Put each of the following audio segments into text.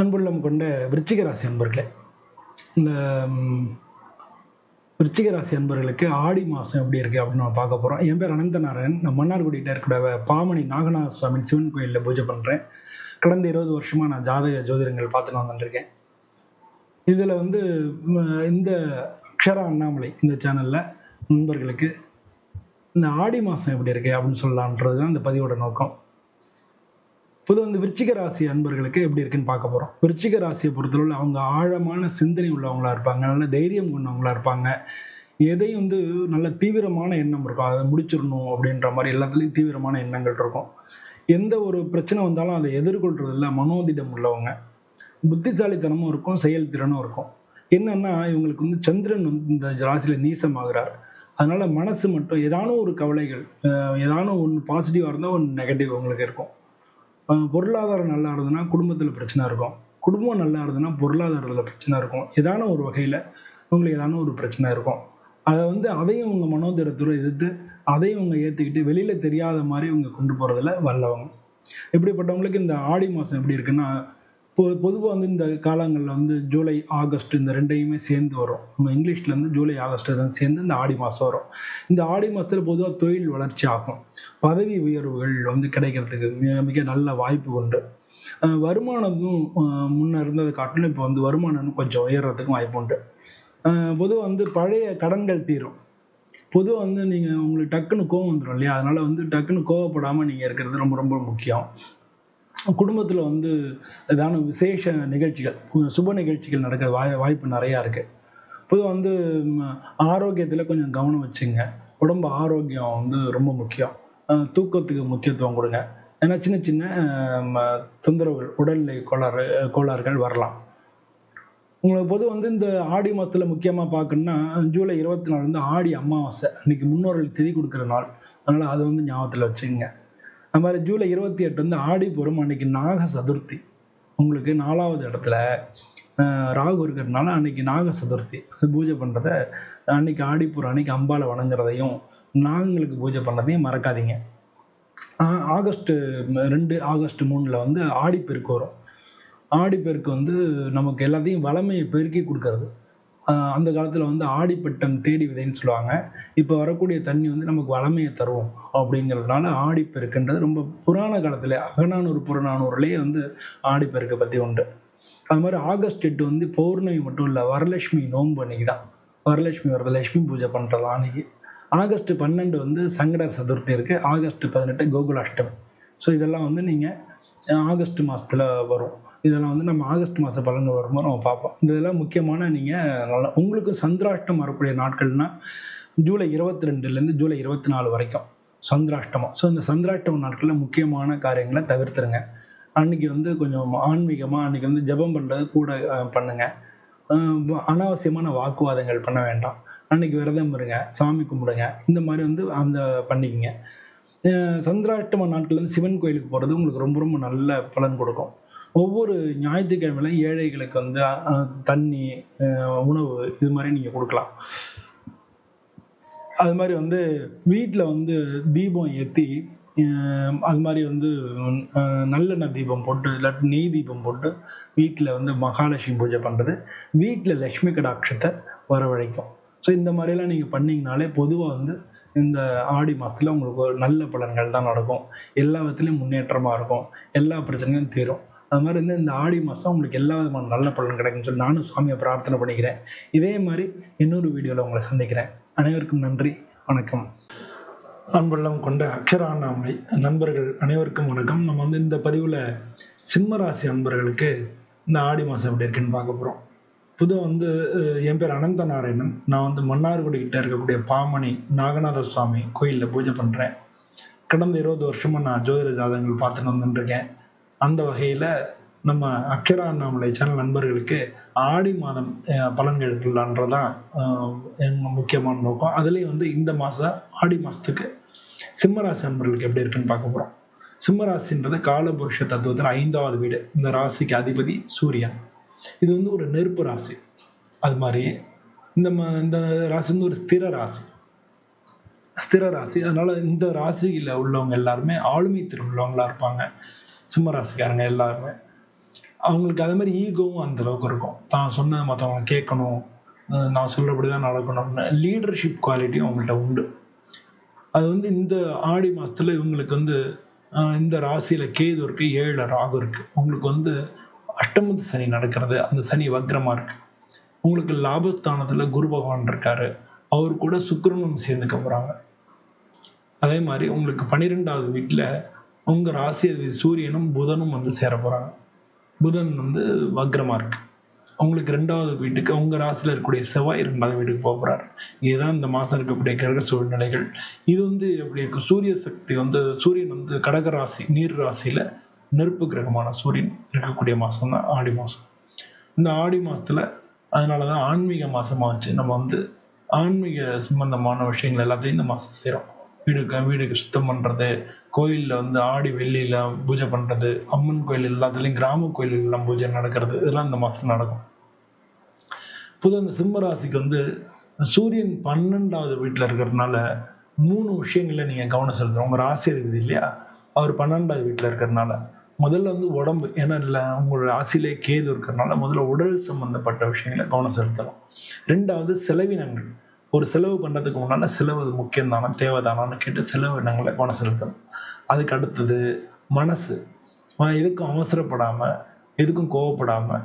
அன்புள்ளம் கொண்ட விருச்சிக ராசி அன்பர்களே, இந்த விருச்சிக ராசி அன்பர்களுக்கு ஆடி மாதம் எப்படி இருக்குது அப்படின்னு நம்ம பார்க்க போகிறோம். என் பேர் அனந்தநாராயணன். நான் மன்னார்குடியில் இருக்கிற பாமணி நாகநாத சுவாமி சிவன் கோயிலில் பூஜை பண்ணுறேன். கடந்த 20 வருஷமாக நான் ஜாதக ஜோதிடங்கள் பார்த்துட்டு வந்துட்டுருக்கேன். இதில் இந்த அக்ஷரா அண்ணாமலை இந்த சேனலில் நண்பர்களுக்கு இந்த ஆடி மாதம் எப்படி இருக்குது அப்படின்னு சொல்லலான்றது தான் இந்த பதிவோட நோக்கம். பொதுவாக விருச்சிக ராசி அன்பர்களுக்கு எப்படி இருக்குன்னு பார்க்க போகிறோம். விருச்சிக ராசியை பொறுத்தளவில் அவங்க ஆழமான சிந்தனை உள்ளவங்களா இருப்பாங்க, நல்ல தைரியம் கொண்டவங்களா இருப்பாங்க. எதையும் நல்ல தீவிரமான எண்ணம் இருக்கும், அதை முடிச்சிடணும் அப்படின்ற மாதிரி எல்லாத்துலேயும் தீவிரமான எண்ணங்கள் இருக்கும். எந்த ஒரு பிரச்சனை வந்தாலும் அதை எதிர்கொள்றதில்ல மனோதிடம் உள்ளவங்க. புத்திசாலித்தனமும் இருக்கும், செயல்திறனும் இருக்கும். என்னன்னா இவங்களுக்கு சந்திரன் இந்த ராசியில் நீசமாகிறார். அதனால மனசு மட்டும் ஏதான ஒரு கவலைகள், ஏதான ஒன்று பாசிட்டிவாக இருந்தால் ஒன்று நெகட்டிவ் உங்களுக்கு இருக்கும். பொருளாதாரம் நல்லா இருந்ததுன்னா குடும்பத்தில் பிரச்சனை இருக்கும், குடும்பம் நல்லா இருந்ததுன்னா பொருளாதாரத்தில் பிரச்சனை இருக்கும். ஏதான ஒரு வகையில் உங்களுக்கு ஏதான ஒரு பிரச்சனை இருக்கும். அதை அதையும் உங்கள் மனோதிடத்தோடு எதிர்த்து அதையும் அவங்க ஏற்றுக்கிட்டு வெளியில் தெரியாத மாதிரி இவங்க கொண்டு போகிறதுல வல்லவங்க. இப்படிப்பட்டவங்களுக்கு இந்த ஆடி மாதம் எப்படி இருக்குன்னா, பொதுவாக இந்த காலங்களில் ஜூலை ஆகஸ்ட் இந்த ரெண்டையுமே சேர்ந்து வரும். நம்ம இங்கிலீஷ்லேருந்து ஜூலை ஆகஸ்ட் தான் சேர்ந்து இந்த ஆடி மாதம் வரும். இந்த ஆடி மாதத்தில் பொதுவாக தொழில் வளர்ச்சி ஆகும், பதவி உயர்வுகள் கிடைக்கிறதுக்கு மிக மிக நல்ல வாய்ப்பு உண்டு. வருமானமும் முன்ன இருந்ததை காட்டிலும் இப்போ வருமானம் கொஞ்சம் உயர்றதுக்கும் வாய்ப்பு உண்டு. பொதுவாக பழைய கடன்கள் தீரும். பொதுவாக நீங்கள் உங்களுக்கு டக்குன்னு கோவம் வந்துடும் இல்லையா, அதனால் டக்குன்னு கோவப்படாமல் நீங்கள் இருக்கிறது ரொம்ப ரொம்ப முக்கியம். குடும்பத்தில் ஏதான விசேஷ நிகழ்ச்சிகள், சுப நிகழ்ச்சிகள் நடக்கிற வாய்ப்பு நிறையா இருக்குது. பொதுவாக ஆரோக்கியத்தில் கொஞ்சம் கவனம் வச்சுங்க. உடம்பு ஆரோக்கியம் ரொம்ப முக்கியம். தூக்கத்துக்கு முக்கியத்துவம் கொடுங்க. ஏன்னா சின்ன சின்ன தொந்தரவுகள், உடல்நிலை கோளாறுகள் வரலாம் உங்களுக்கு. பொதுவாக இந்த ஆடி மாதத்தில் முக்கியமாக பார்க்கணுன்னா ஜூலை 24 ஆடி அமாவாசை, அன்றைக்கி முன்னோர்கள் திதி கொடுக்குற நாள். அதனால் அதை ஞாபகத்தில் வச்சுக்கோங்க. அது மாதிரி ஜூலை 28 ஆடிப்பூரம், அன்றைக்கி நாக சதுர்த்தி. உங்களுக்கு 4வது இடத்துல ராகு இருக்கிறதுனால அன்றைக்கி நாக சதுர்த்தி. அது பூஜை பண்ணுறத அன்றைக்கி ஆடிப்பூரம் அன்றைக்கி அம்பாலை வணங்குறதையும் நாகங்களுக்கு பூஜை பண்ணுறதையும் மறக்காதீங்க. ஆகஸ்ட் 2 ஆகஸ்ட் 3 ஆடிப்பெருக்கு வரும். ஆடிப்பெருக்கு நமக்கு எல்லாத்தையும் வளமையை பெருக்கி கொடுக்கறது. அந்த காலத்தில் ஆடிப்பட்டம் தேடி விதைன்னு சொல்லுவாங்க. இப்போ வரக்கூடிய தண்ணி நமக்கு வளமையை தரும் அப்படிங்கிறதுனால ஆடிப்பெருக்குன்றது ரொம்ப புராண காலத்தில் அகநானூறு புறநானூறுலேயே ஆடிப்பெருக்கை பற்றி உண்டு. அது மாதிரி ஆகஸ்ட் 8 பௌர்ணமி மட்டும் இல்லை, வரலட்சுமி நோன்பு அன்னைக்கு தான். வரலட்சுமி வரது, லட்சுமி பூஜை பண்ணுறது அன்னைக்கு. ஆகஸ்ட் 12 சங்கடர் சதுர்த்தி இருக்குது. ஆகஸ்ட் 18 கோகுலாஷ்டமி. ஸோ இதெல்லாம் நீங்கள் ஆகஸ்ட் மாதத்தில் வரும். இதெல்லாம் நம்ம ஆகஸ்ட் மாத பலன்கள் வரும்போது நம்ம பார்ப்போம். இதெல்லாம் முக்கியமான நீங்கள் உங்களுக்கு சந்திராஷ்டம் வரக்கூடிய நாட்கள்னால் ஜூலை 22 ஜூலை 24 வரைக்கும் சந்திராஷ்டமம். ஸோ இந்த சந்திராஷ்டம நாட்களில் முக்கியமான காரியங்களை தவிர்த்துருங்க. அன்றைக்கி கொஞ்சம் ஆன்மீகமாக அன்றைக்கி ஜபம் பண்ணுறது கூட பண்ணுங்கள். அனாவசியமான வாக்குவாதங்கள் பண்ண வேண்டாம். அன்றைக்கி விரதம் இருங்க, சாமி கும்பிடுங்க. இந்த மாதிரி அந்த பண்ணிக்கங்க. சந்திராஷ்டம நாட்கள் சிவன் கோயிலுக்கு போகிறது உங்களுக்கு ரொம்ப ரொம்ப நல்ல பலன் கொடுக்கும். ஒவ்வொரு ஞாயிற்றுக்கிழமையிலும் ஏழைகளுக்கு தண்ணி, உணவு இது மாதிரி நீங்கள் கொடுக்கலாம். அது மாதிரி வீட்டில் தீபம் ஏற்றி, அது மாதிரி நல்லெண்ணெய் தீபம் போட்டு இல்லாட்டி நெய் தீபம் போட்டு வீட்டில் மகாலட்சுமி பூஜை பண்ணுறது வீட்டில் லக்ஷ்மி கடாட்சத்தை வரவழைக்கும். ஸோ இந்த மாதிரிலாம் நீங்கள் பண்ணிங்கனாலே பொதுவாக இந்த ஆடி மாதத்தில் உங்களுக்கு ஒரு நல்ல பலன்கள் தான் நடக்கும். எல்லா விதத்துலேயும் முன்னேற்றமாக இருக்கும், எல்லா பிரச்சனையும் தீரும். அது மாதிரி இந்த ஆடி மாதம் உங்களுக்கு எல்லா விதமான நல்ல பலன் கிடைக்கும்னு சொல்லி நானும் சுவாமியை பிரார்த்தனை பண்ணிக்கிறேன். இதே மாதிரி இன்னொரு வீடியோவில் உங்களை சந்திக்கிறேன். அனைவருக்கும் நன்றி, வணக்கம். அன்புள்ளம் கொண்ட அக்ஷரா அண்ணாமலை நண்பர்கள் அனைவருக்கும் வணக்கம். நம்ம இந்த பதிவில் சிம்மராசி அன்பர்களுக்கு இந்த ஆடி மாதம் எப்படி இருக்குன்னு பார்க்க போகிறோம். பொதுவாக என் பேர் அனந்தநாராயணன். நான் மன்னார்குடிக்கிட்ட இருக்கக்கூடிய பாமணி நாகநாத சுவாமி கோயிலில் பூஜை பண்ணுறேன். கடந்த 20 வருஷமாக நான் ஜோதிட ஜாதகங்கள் பார்த்துட்டு வந்துட்டுருக்கேன். அந்த வகையில் நம்ம அக்ஷரா அண்ணாமலை சேனல் நண்பர்களுக்கு ஆடி மாதம் பலன்கள் சொல்லலான்றதான் எங்கள் முக்கியமான நோக்கம். அதுலேயும் இந்த மாதம் ஆடி மாதத்துக்கு சிம்மராசி நண்பர்களுக்கு எப்படி இருக்குன்னு பார்க்க போகிறோம். சிம்மராசின்றது காலபுருஷ தத்துவத்தில் 5வது வீடு. இந்த ராசிக்கு அதிபதி சூரியன். இது ஒரு நெருப்பு ராசி. அது மாதிரி இந்த ராசி ஒரு ஸ்திர ராசி. அதனால இந்த ராசியில் உள்ளவங்க எல்லாருமே ஆளுமை திறன் உள்ளவங்களா இருப்பாங்க. சிம்ம ராசிக்காரங்க எல்லாருமே அவங்களுக்கு அதே மாதிரி ஈகோவும் அந்த அளவுக்கு இருக்கும். தான் சொன்னதை மற்றவங்க கேட்கணும், நான் சொல்றபடி தான் நடக்கணும்னு லீடர்ஷிப் குவாலிட்டியும் அவங்கள்ட்ட உண்டு. அது வந்து இந்த ஆடி மாசத்துல இவங்களுக்கு வந்து இந்த ராசியில கேது இருக்கு, 7ல ராகு இருக்கு. உங்களுக்கு வந்து அஷ்டமத்து சனி நடக்கிறது, அந்த சனி வக்ரமா இருக்கு. உங்களுக்கு லாபஸ்தானத்துல குரு பகவான் இருக்காரு, அவர் கூட சுக்கிரனும் சேர்ந்துக்க போறாங்க. அதே மாதிரி உங்களுக்கு 12வது வீட்டுல உங்க ராசி அதிபதி சூரியனும் புதனும் வந்து சேர போறாங்க. புதன் வந்து வக்ரமா இருக்கு. உங்களுக்கு 2வது வீட்டுக்கு உங்க ராசியில இருக்கக்கூடிய செவ்வாய் 2வது வீட்டுக்கு போக போறாரு. இதுதான் இந்த மாசம் இருக்கக்கூடிய கிரக சூழ்நிலைகள். இது வந்து எப்படி இருக்கு, சூரிய சக்தி வந்து சூரியன் வந்து கடக ராசி நீர் ராசியில நெருப்பு கிரகமான சூரியன் இருக்கக்கூடிய மாசம் தான் ஆடி மாசம். இந்த ஆடி மாசத்துல அதனாலதான் ஆன்மீக மாசமா வச்சு நம்ம வந்து ஆன்மீக சம்பந்தமான விஷயங்கள் எல்லாத்தையும் இந்த மாசம் செய்யறோம். வீடுக்கு சுத்தம் பண்றது, கோயில்ல வந்து ஆடி வெள்ளியில பூஜை பண்றது, அம்மன் கோயில் எல்லாத்துலயும் கிராம கோயில்கள் எல்லாம் பூஜை நடக்கிறது, இதெல்லாம் இந்த மாசம் நடக்கும். பொதுவாக இந்த சிம்ம ராசிக்கு வந்து சூரியன் 12வது வீட்டுல இருக்கிறதுனால 3 விஷயங்கள்ல நீங்க கவனம் செலுத்தணும். உங்க ராசி அதிபதி இல்லையா, அவர் 12வது வீட்டுல இருக்கிறதுனால முதல்ல வந்து உடம்பு, ஏன்னா இல்லை உங்களோட ராசியிலே கேது இருக்கிறதுனால முதல்ல உடல் சம்பந்தப்பட்ட விஷயங்களை கவனம் செலுத்தணும். 2வது செலவினங்கள். ஒரு செலவு பண்றதுக்கு முன்னால செலவு முக்கியம் தானே, தேவைதானான்னு கேட்டு செலவினங்களை கவனம் செலுத்தணும். அதுக்கு அடுத்தது மனசு. எதுக்கும் அவசரப்படாம, எதுக்கும் கோவப்படாம,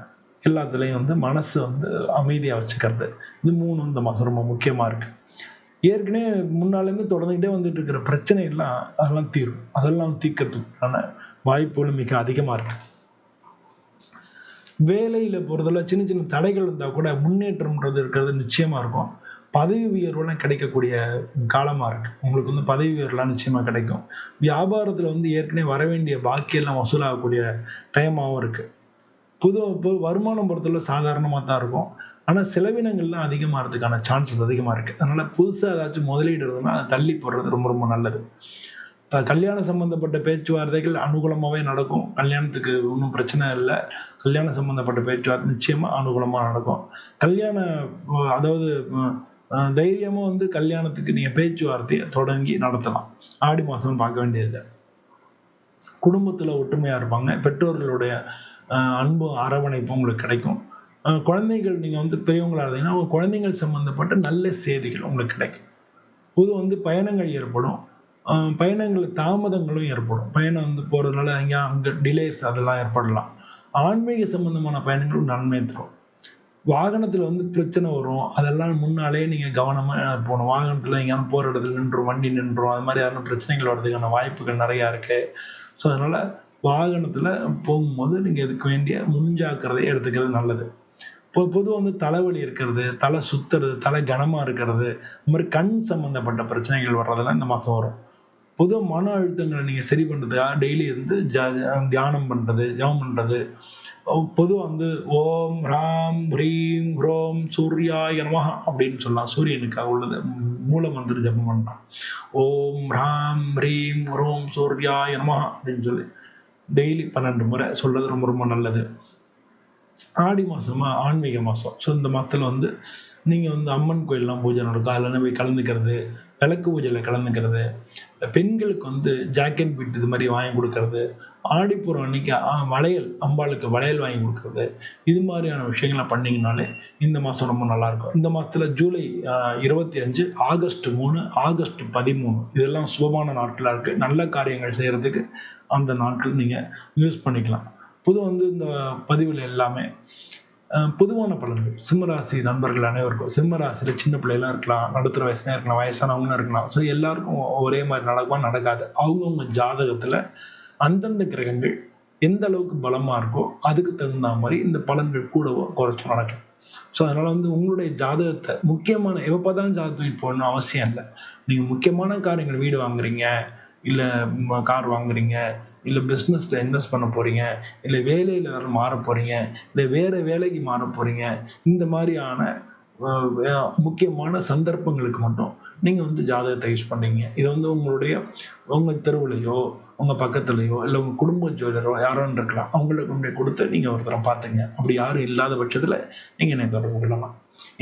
எல்லாத்துலேயும் வந்து மனசு வந்து அமைதியா வச்சுக்கிறது. இது 3 இந்த மாசம் ரொம்ப முக்கியமா இருக்கு. ஏற்கனவே முன்னாலேருந்து தொடர்ந்துகிட்டே வந்துட்டு இருக்கிற பிரச்சனை எல்லாம் அதெல்லாம் தீரும். அதெல்லாம் தீர்க்கறதுக்கான வாய்ப்புகள் மிக அதிகமா இருக்கு. வேலையில போறதுல சின்ன சின்ன தடைகள் இருந்தா கூட முன்னேற்றம்ன்றது இருக்கிறது நிச்சயமா இருக்கும். பதவி உயர்வுலாம் கிடைக்கக்கூடிய காலமா இருக்கு. உங்களுக்கு வந்து பதவி உயர்வுலாம் நிச்சயமா கிடைக்கும். வியாபாரத்துல வந்து ஏற்கனவே வர வேண்டிய பாக்கியெல்லாம் வசூலாகக்கூடிய டைமாவும் இருக்கு. இப்போ வருமானம் பொறுத்தவரை சாதாரணமா தான் இருக்கும். ஆனா செலவினங்கள்லாம் அதிகமாகிறதுக்கான சான்சஸ் அதிகமா இருக்கு. அதனால புதுசா ஏதாச்சும் முதலீடு இருந்ததுன்னா அதை தள்ளி போடுறது ரொம்ப ரொம்ப நல்லது. கல்யாணம் சம்பந்தப்பட்ட பேச்சுவார்த்தைகள் அனுகூலமாவே நடக்கும். கல்யாணத்துக்கு ஒன்றும் பிரச்சனை இல்லை. கல்யாணம் சம்பந்தப்பட்ட பேச்சுவார்த்தை நிச்சயமா அனுகூலமா நடக்கும். அதாவது தைரியமா வந்து கல்யாணத்துக்கு நீங்க பேச்சுவார்த்தையை தொடங்கி நடத்தலாம். ஆடி மாசம் பார்க்க வேண்டியதில்லை. குடும்பத்துல ஒற்றுமையா இருப்பாங்க. பெற்றோர்களுடைய அன்பும் அரவணைப்பும் உங்களுக்கு கிடைக்கும். குழந்தைகள் நீங்க வந்து பெரியவங்களா இருந்தீங்கன்னா உங்க குழந்தைகள் சம்பந்தப்பட்ட நல்ல செய்திகள் உங்களுக்கு கிடைக்கும். பொதுவாக வந்து பயணங்கள் ஏற்படும். பயணங்கள் தாமதங்களும் ஏற்படும். பயணம் வந்து போறதுனால அங்க டிலேஸ் அதெல்லாம் ஏற்படலாம். ஆன்மீக சம்பந்தமான பயணங்களும் நன்மை தரும். வாகனத்துல வந்து பிரச்சனை வரும். அதெல்லாம் முன்னாலே நீங்க கவனமா போகணும். வாகனத்துல எங்கேயாவது போற இடத்துல நின்றும், வண்டி நின்றும், அது மாதிரி யாரும் பிரச்சனைகள் வர்றதுக்கான வாய்ப்புகள் நிறைய இருக்கு. ஸோ அதனால வாகனத்துல போகும்போது நீங்க இதுக்கு வேண்டிய முன்ஜாக்கிரதை எடுத்துக்கிறது நல்லது. பொதுவாக வந்து தலைவலி இருக்கிறது, தலை சுத்துறது, தலை கனமா இருக்கிறது, இந்த மாதிரி கண் சம்பந்தப்பட்ட பிரச்சனைகள் வர்றதெல்லாம் இந்த மாசம் வரும். பொதுவாக மன அழுத்தங்களை நீங்க சரி பண்றதுக்காக டெய்லி வந்து தியானம் பண்றது, ஜபம் பண்றது. பொதுவாக வந்து ஓம் ராம் ஹ்ரீம் ரோம் சூர்யாய நமஹ அப்படின்னு சொல்லலாம். சூரியனுக்காக உள்ளது மூல மந்திர ஜபம் பண்ணலாம். ஓம் ராம் ஹ்ரீம் ரோம் சூர்யாய நமஹ அப்படின்னு சொல்லி டெய்லி 12 முறை சொல்றது ரொம்ப ரொம்ப நல்லது. ஆடி மாசமா ஆன்மீக மாசம். ஸோ இந்த மாசத்துல வந்து நீங்க வந்து அம்மன் கோயில்லாம் பூஜை நடக்கும். அதில் போய் கலந்துக்கிறது, விளக்கு பூஜையில கலந்துக்கிறது, பெண்களுக்கு வந்து ஜாக்கெட் பிட் இது மாதிரி வாங்கி கொடுக்கறது, ஆடிப்பூரம் அன்னைக்கு வளையல், அம்பாளுக்கு வளையல் வாங்கி கொடுக்கறது, இது மாதிரியான விஷயங்களை பண்ணீங்கனாலே இந்த மாசம் ரொம்ப நல்லா இருக்கும். இந்த மாசத்துல ஜூலை 25, ஆகஸ்ட் 3, ஆகஸ்ட் 13 இதெல்லாம் சுபமான நாட்களா இருக்கு. நல்ல காரியங்கள் செய்யறதுக்கு அந்த நாட்கள் நீங்க யூஸ் பண்ணிக்கலாம். வந்து இந்த பதிவில் எல்லாமே பொதுவான பலன்கள். சிம்மராசி நண்பர்கள் அனைவருக்கும், சிம்மராசியில சின்ன பிள்ளைலாம் இருக்கலாம், நடுத்தர வயசுல இருக்கலாம், வயசானவங்களும் இருக்கலாம். ஸோ எல்லாருக்கும் ஒரே மாதிரி நடக்குமா? நடக்காது. அவங்கவுங்க ஜாதகத்துல அந்தந்த கிரகங்கள் எந்த அளவுக்கு பலமா இருக்கோ அதுக்கு தகுந்த மாதிரி இந்த பலன்கள் கூடவோ குறைச்சும் நடக்கும். ஸோ அதனால வந்து உங்களுடைய ஜாதகத்தை முக்கியமான எப்போ பார்த்தாலும் ஜாதகத்துக்கு போகணும்னு அவசியம் இல்லை. நீங்க முக்கியமான காரியங்கள், வீடு வாங்குறீங்க, இல்லை கார் வாங்குறீங்க, இல்லை பிஸ்னஸ்ல இன்வெஸ்ட் பண்ண போறீங்க, இல்லை வேலையில யாரும் மாற போறீங்க, இல்லை வேற வேலைக்கு மாற போறீங்க, இந்த மாதிரியான முக்கியமான சந்தர்ப்பங்களுக்கு மட்டும் நீங்க வந்து ஜாதகத்தை யூஸ் பண்றீங்க. இதை வந்து உங்க தெருவுலையோ, உங்க பக்கத்துலையோ, இல்லை உங்க குடும்ப ஜோதிடரோ யாரோ இருக்கலாம், அவங்களுக்கு கொண்டு கொடுத்து நீங்க ஒருத்தரை பார்த்துங்க. அப்படி யாரும் இல்லாத பட்சத்துல நீங்க என்னை தொடர்பு கொள்ளலாம்.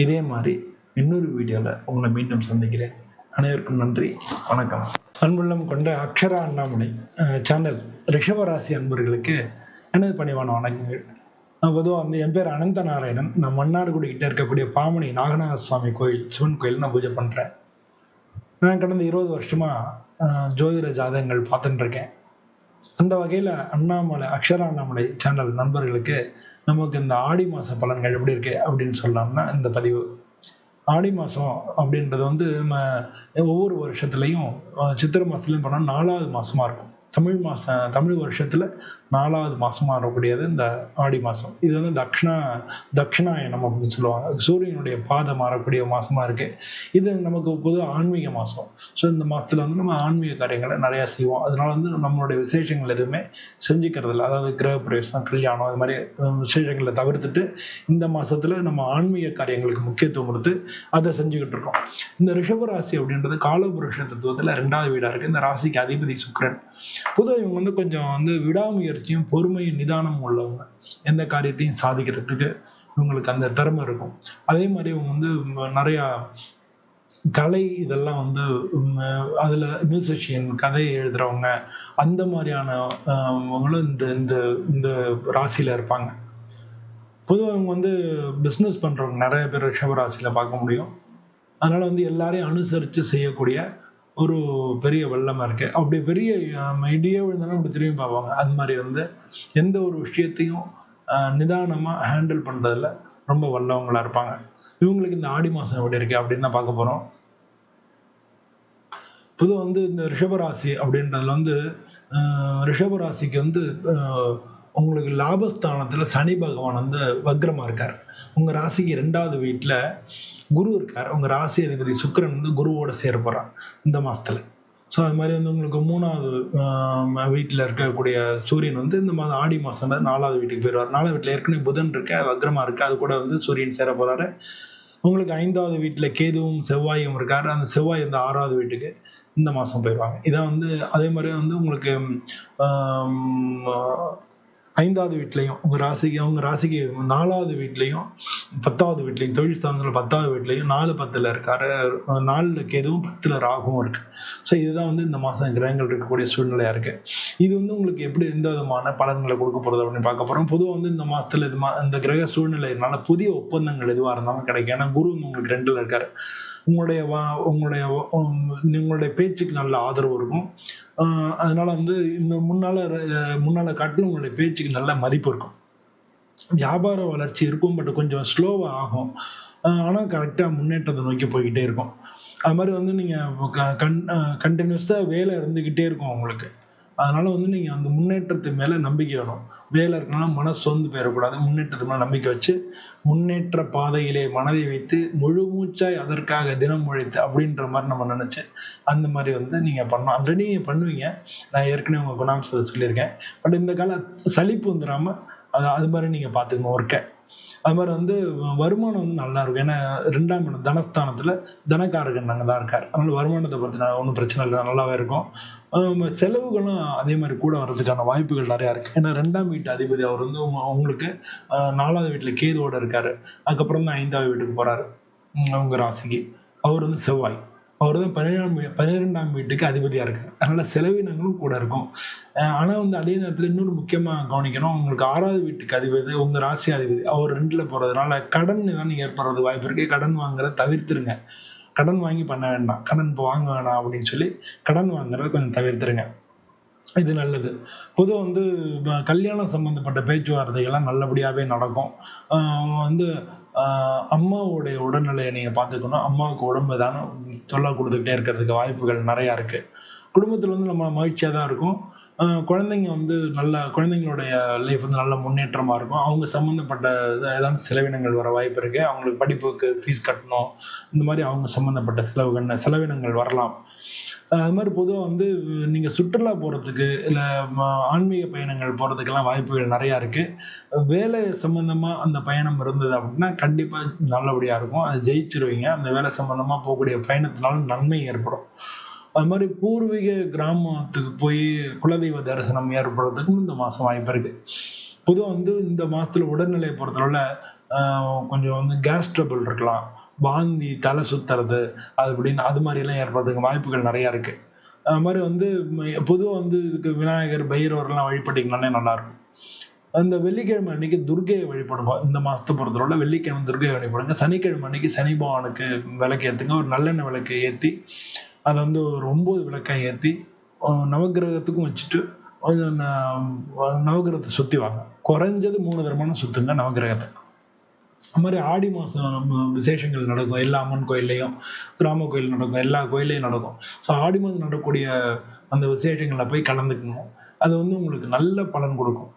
இதே மாதிரி இன்னொரு வீடியோல உங்களை மீண்டும் சந்திக்கிறேன். அனைவருக்கும் நன்றி, வணக்கம். அன்புள்ளம் கொண்ட அக்ஷரா அண்ணாமலை சேனல் ரிஷபராசி அன்பர்களுக்கு எனது பணிவான வணக்கங்கள். பொதுவா வந்து என் பேர் அனந்த நாராயணன். நான் மன்னார்குடி கிட்ட இருக்கக்கூடிய பாமணி நாகநாத சுவாமி கோயில், சிவன் கோயில் நான் பூஜை பண்றேன். நான் கடந்த 20 வருஷமா அ ஜோதிட ஜாதகங்கள் பார்த்துட்டு இருக்கேன். அந்த வகையில அக்ஷரா அண்ணாமலை சேனல் நண்பர்களுக்கு நமக்கு இந்த ஆடி மாச பலன்கள் எப்படி இருக்கு அப்படின்னு சொல்லலாம்னா இந்த பதிவு. ஆடி மாசம் அப்படின்றது வந்து நம்ம ஒவ்வொரு வருஷத்துலயும் சித்திரை மாசத்துலயும் பண்ணா 4வது மாசமா இருக்கும். தமிழ் வருஷத்துல 4வது மாசமா வரக்கூடியது இந்த ஆடி மாசம். இது வந்து தக்ஷணாயனம் அப்படின்னு சொல்லுவாங்க. சூரியனுடைய பாதை மாறக்கூடிய மாசமா இருக்கு. இது நமக்கு பொதுவா ஆன்மீக மாசம். ஸோ இந்த மாசத்துல வந்து நம்ம ஆன்மீக காரியங்களை நிறைய செய்வோம். அதனால வந்து நம்மளுடைய விசேஷங்கள் எதுவுமே செஞ்சுக்கிறது இல்லை. அதாவது கிரகப்பிரவேசம், கல்யாணம் இது மாதிரி விசேஷங்களை தவிர்த்துட்டு இந்த மாசத்துல நம்ம ஆன்மீக காரியங்களுக்கு முக்கியத்துவம் கொடுத்து அதை செஞ்சுக்கிட்டு இருக்கோம். இந்த ரிஷபராசி அப்படின்றது காலபுருஷ தத்துவத்துல 2வது வீடா இருக்கு. இந்த ராசிக்கு அதிபதி சுக்கிரன். பொதுவாக இவங்க வந்து கொஞ்சம் வந்து விடாமுயற்சியும் பொறுமையும் நிதானமும் உள்ளவங்க. எந்த காரியத்தையும் சாதிக்கிறதுக்கு இவங்களுக்கு அந்த திறமை இருக்கும். அதே மாதிரி இவங்க வந்து நிறையா கலை இதெல்லாம் வந்து அதுல மியூசிஷியன், கதை எழுதுறவங்க அந்த மாதிரியானவங்களும் இந்த இந்த இந்த ராசியில இருப்பாங்க. பொதுவாக இவங்க வந்து பிஸ்னஸ் பண்றவங்க நிறைய பேர் ரிஷபராசியில பார்க்க முடியும். அதனால வந்து எல்லாரையும் அனுசரித்து செய்யக்கூடிய ஒரு பெரிய வல்லமை இருக்கு. அப்படி பெரிய இடியே விழுந்தாலும் அப்படி திரும்பி பார்ப்பாங்க. அது மாதிரி வந்து எந்த ஒரு விஷயத்தையும் நிதானமா ஹேண்டில் பண்றதுல ரொம்ப வல்லவங்களா இருப்பாங்க. இவங்களுக்கு இந்த ஆடி மாசம் எப்படி இருக்கு அப்படின்னு தான் பார்க்க போறோம். பொதுவாக வந்து இந்த ரிஷபராசி அப்படின்றதுல வந்து ரிஷபராசிக்கு வந்து உங்களுக்கு லாபஸ்தானத்துல சனி பகவான் வந்து வக்ரமா இருக்கார். உங்க ராசிக்கு 2வது வீட்டுல குரு இருக்கார். உங்க ராசி அதிபதி சுக்கிரன் வந்து குருவோட சேர போறார் இந்த மாசத்துல. ஸோ அது மாதிரி வந்து உங்களுக்கு 3வது வீட்டில் இருக்கக்கூடிய சூரியன் வந்து இந்த மாதம் ஆடி மாசம் 4வது வீட்டுக்கு போயிடுவார். 4வது வீட்டில் ஏற்கனவே புதன் இருக்கு, அது வக்ரமா இருக்கு. அது கூட வந்து சூரியன் சேர போறாரு. உங்களுக்கு 5வது வீட்டில் கேதுவும் செவ்வாயும் இருக்காரு. அந்த செவ்வாய் வந்து 6வது வீட்டுக்கு இந்த மாசம் போயிடுவாங்க. இதான் வந்து அதே மாதிரி வந்து உங்களுக்கு 5வது வீட்லயும் அவங்க ராசிக்கு 4வது வீட்லயும் 10வது வீட்லயும் தொழில் ஸ்தானத்துல 10வது வீட்லயும் 4, 10ல இருக்காரு. 4ல கேதுவும் 10ல ராகுவும் இருக்கு. ஸோ இதுதான் வந்து இந்த மாசம் கிரகங்கள் இருக்கக்கூடிய சூழ்நிலையா இருக்கு. இது வந்து உங்களுக்கு எப்படி எந்த விதமான பலன்களை கொடுக்க போறது அப்படின்னு பார்க்க போறோம். பொதுவாக வந்து இந்த மாசத்துல இந்த கிரக சூழ்நிலையினால புதிய ஒப்பந்தங்கள் எதுவாக இருந்தாலும் கிடைக்கும். ஏன்னா குரு வந்து உங்களுக்கு 2ல இருக்காரு. உங்களுடைய உங்களுடைய பேச்சுக்கு நல்ல ஆதரவு இருக்கும். அதனால வந்து இந்த முன்னால காட்டிலும் உங்களுடைய பேச்சுக்கு நல்ல மதிப்பு இருக்கும். வியாபார வளர்ச்சி இருக்கும், பட் கொஞ்சம் ஸ்லோவா ஆகும். ஆனா கரெக்டா முன்னேற்றத்தை நோக்கி போய்கிட்டே இருக்கும். அது மாதிரி வந்து நீங்க கண்டினியூஸா வேலை இருந்துகிட்டே இருக்கும் உங்களுக்கு. அதனால வந்து நீங்க அந்த முன்னேற்றத்து மேல நம்பிக்கை வேணும். வேலை இருக்கனால மனசு சோர்ந்து போயிடக்கூடாது. முன்னேற்றத்து மேல நம்பிக்கை வச்சு முன்னேற்ற பாதையிலே மனதை வைத்து முழு மூச்சாய் அதற்காக தினம் உழைத்து அப்படின்ற மாதிரி நம்ம நினைச்சு அந்த மாதிரி வந்து நீங்க பண்ணணும். ஆல்ரெடி நீங்க பண்ணுவீங்க. நான் ஏற்கனவே உங்க குணாம்சத்தை சொல்லியிருக்கேன். பட் இந்த கால சலிப்பு வந்துடாம அது மாதிரி நீங்க பாத்துக்கணும் ஒர்க்கை. அது மாதிரி வந்து வருமானம் வந்து நல்லா இருக்கும். ஏன்னா 2ஆம் இடம் தனஸ்தானத்துல தனக்காரகன் அங்கே தான் இருக்கார். அதனால வருமானத்தை பற்றின ஒன்றும் பிரச்சனை இல்லை, நல்லாவே இருக்கும். செலவுகளும் அதே மாதிரி கூட வர்றதுக்கான வாய்ப்புகள் நிறையா இருக்கு. ஏன்னா 2ஆம் வீட்டு அதிபதி அவர் வந்து உங்களுக்கு 4வது வீட்டுல கேதுவோட இருக்காரு. அதுக்கப்புறம் தான் 5வது வீட்டுக்கு போறாரு உங்க ராசிக்கு. அவர் வந்து செவ்வாய். அவர் தான் 12ஆம் வீட்டுக்கு அதிபதியா இருக்காரு. அதனால செலவினங்களும் கூட இருக்கும். ஆனா வந்து அதே நேரத்துல இன்னொரு முக்கியமா கவனிக்கணும். உங்களுக்கு 6வது வீட்டுக்கு அதிபதி உங்க ராசி அதிபதி அவர் 2ல போறதுனால கடன் தான் ஏற்படுறது வாய்ப்பு இருக்கு. கடன் வாங்குறத தவிர்த்துருங்க. கடன் வாங்கி பண்ண வேண்டாம். கடன் இப்போ வாங்க வேணாம் அப்படின்னு சொல்லி கடன் வாங்குறத கொஞ்சம் தவிர்த்துருங்க. இது நல்லது. பொதுவாக வந்து கல்யாணம் சம்பந்தப்பட்ட பேச்சுவார்த்தைகள்லாம் நல்லபடியாவே நடக்கும். வந்து அம்மாவுடைய உடல்நிலையை நீங்க பார்த்துக்கணும். அம்மாவுக்கு உடம்பு ஏதான தொல்லை கொடுத்துக்கிட்டே இருக்கிறதுக்கு வாய்ப்புகள் நிறையா இருக்கு. குடும்பத்தில் வந்து நம்ம மகிழ்ச்சியாக தான் இருக்கும். குழந்தைங்க வந்து குழந்தைங்களுடைய லைஃப் வந்து நல்ல முன்னேற்றமா இருக்கும். அவங்க சம்மந்தப்பட்ட ஏதாவது செலவினங்கள் வர வாய்ப்பு இருக்கு. அவங்களுக்கு படிப்புக்கு ஃபீஸ் கட்டணும். இந்த மாதிரி அவங்க சம்மந்தப்பட்ட செலவினங்கள் வரலாம். அது மாதிரி பொதுவாக வந்து நீங்க சுற்றுலா போறதுக்கு இல்லை ஆன்மீக பயணங்கள் போறதுக்கெல்லாம் வாய்ப்புகள் நிறையா இருக்கு. வேலை சம்பந்தமா அந்த பயணம் இருந்தது அப்படின்னா கண்டிப்பா நல்லபடியா இருக்கும். அதை ஜெயிச்சிருவீங்க. அந்த வேலை சம்பந்தமா போகக்கூடிய பயணத்தினால நன்மை ஏற்படும். அது மாதிரி பூர்வீக கிராமத்துக்கு போய் குலதெய்வ தரிசனம் ஏற்படுறதுக்கும் இந்த மாசம் வாய்ப்பு இருக்கு. பொதுவாக வந்து இந்த மாசத்துல உடல்நிலையை பொறுத்தளவுல கொஞ்சம் வந்து கேஸ் ட்ரபிள் இருக்கலாம். வாந்தி, தலை சுத்துறது அது மாதிரி எல்லாம் ஏற்படுறதுக்கு வாய்ப்புகள் நிறைய இருக்கு. அது மாதிரி வந்து பொதுவாக வந்து இதுக்கு விநாயகர், பைரவர்லாம் வழிபட்டீங்கன்னாலே நல்லா இருக்கும். அந்த வெள்ளிக்கிழமை அன்னைக்கு துர்க்கையை வழிபடுங்க. இந்த மாசத்தை பொறுத்தவரை வெள்ளிக்கிழமை துர்க்கையை வழிபடுங்க. சனிக்கிழமை அன்னைக்கு சனி பகவானுக்கு விளக்கு ஏற்றுங்க. ஒரு நல்லெண்ணெய் விளக்கு ஏற்றி அதை வந்து ஒரு 9 விளக்காய் ஏற்றி நவகிரகத்துக்கும் வச்சுட்டு நவகிரகத்தை சுற்றி வாங்க. குறைஞ்சது 3 தடவை சுற்றுங்க நவகிரகத்தை. அது மாதிரி ஆடி மாதம் விசேஷங்கள் நடக்கும். எல்லா அம்மன் கோயில்லையும், கிராம கோயில் நடக்கும், எல்லா கோயில்லையும் நடக்கும். ஸோ ஆடி மாதம் நடக்கக்கூடிய அந்த விசேஷங்களில் போய் கலந்துக்குங்க. அது வந்து உங்களுக்கு நல்ல பலன் கொடுக்கும்.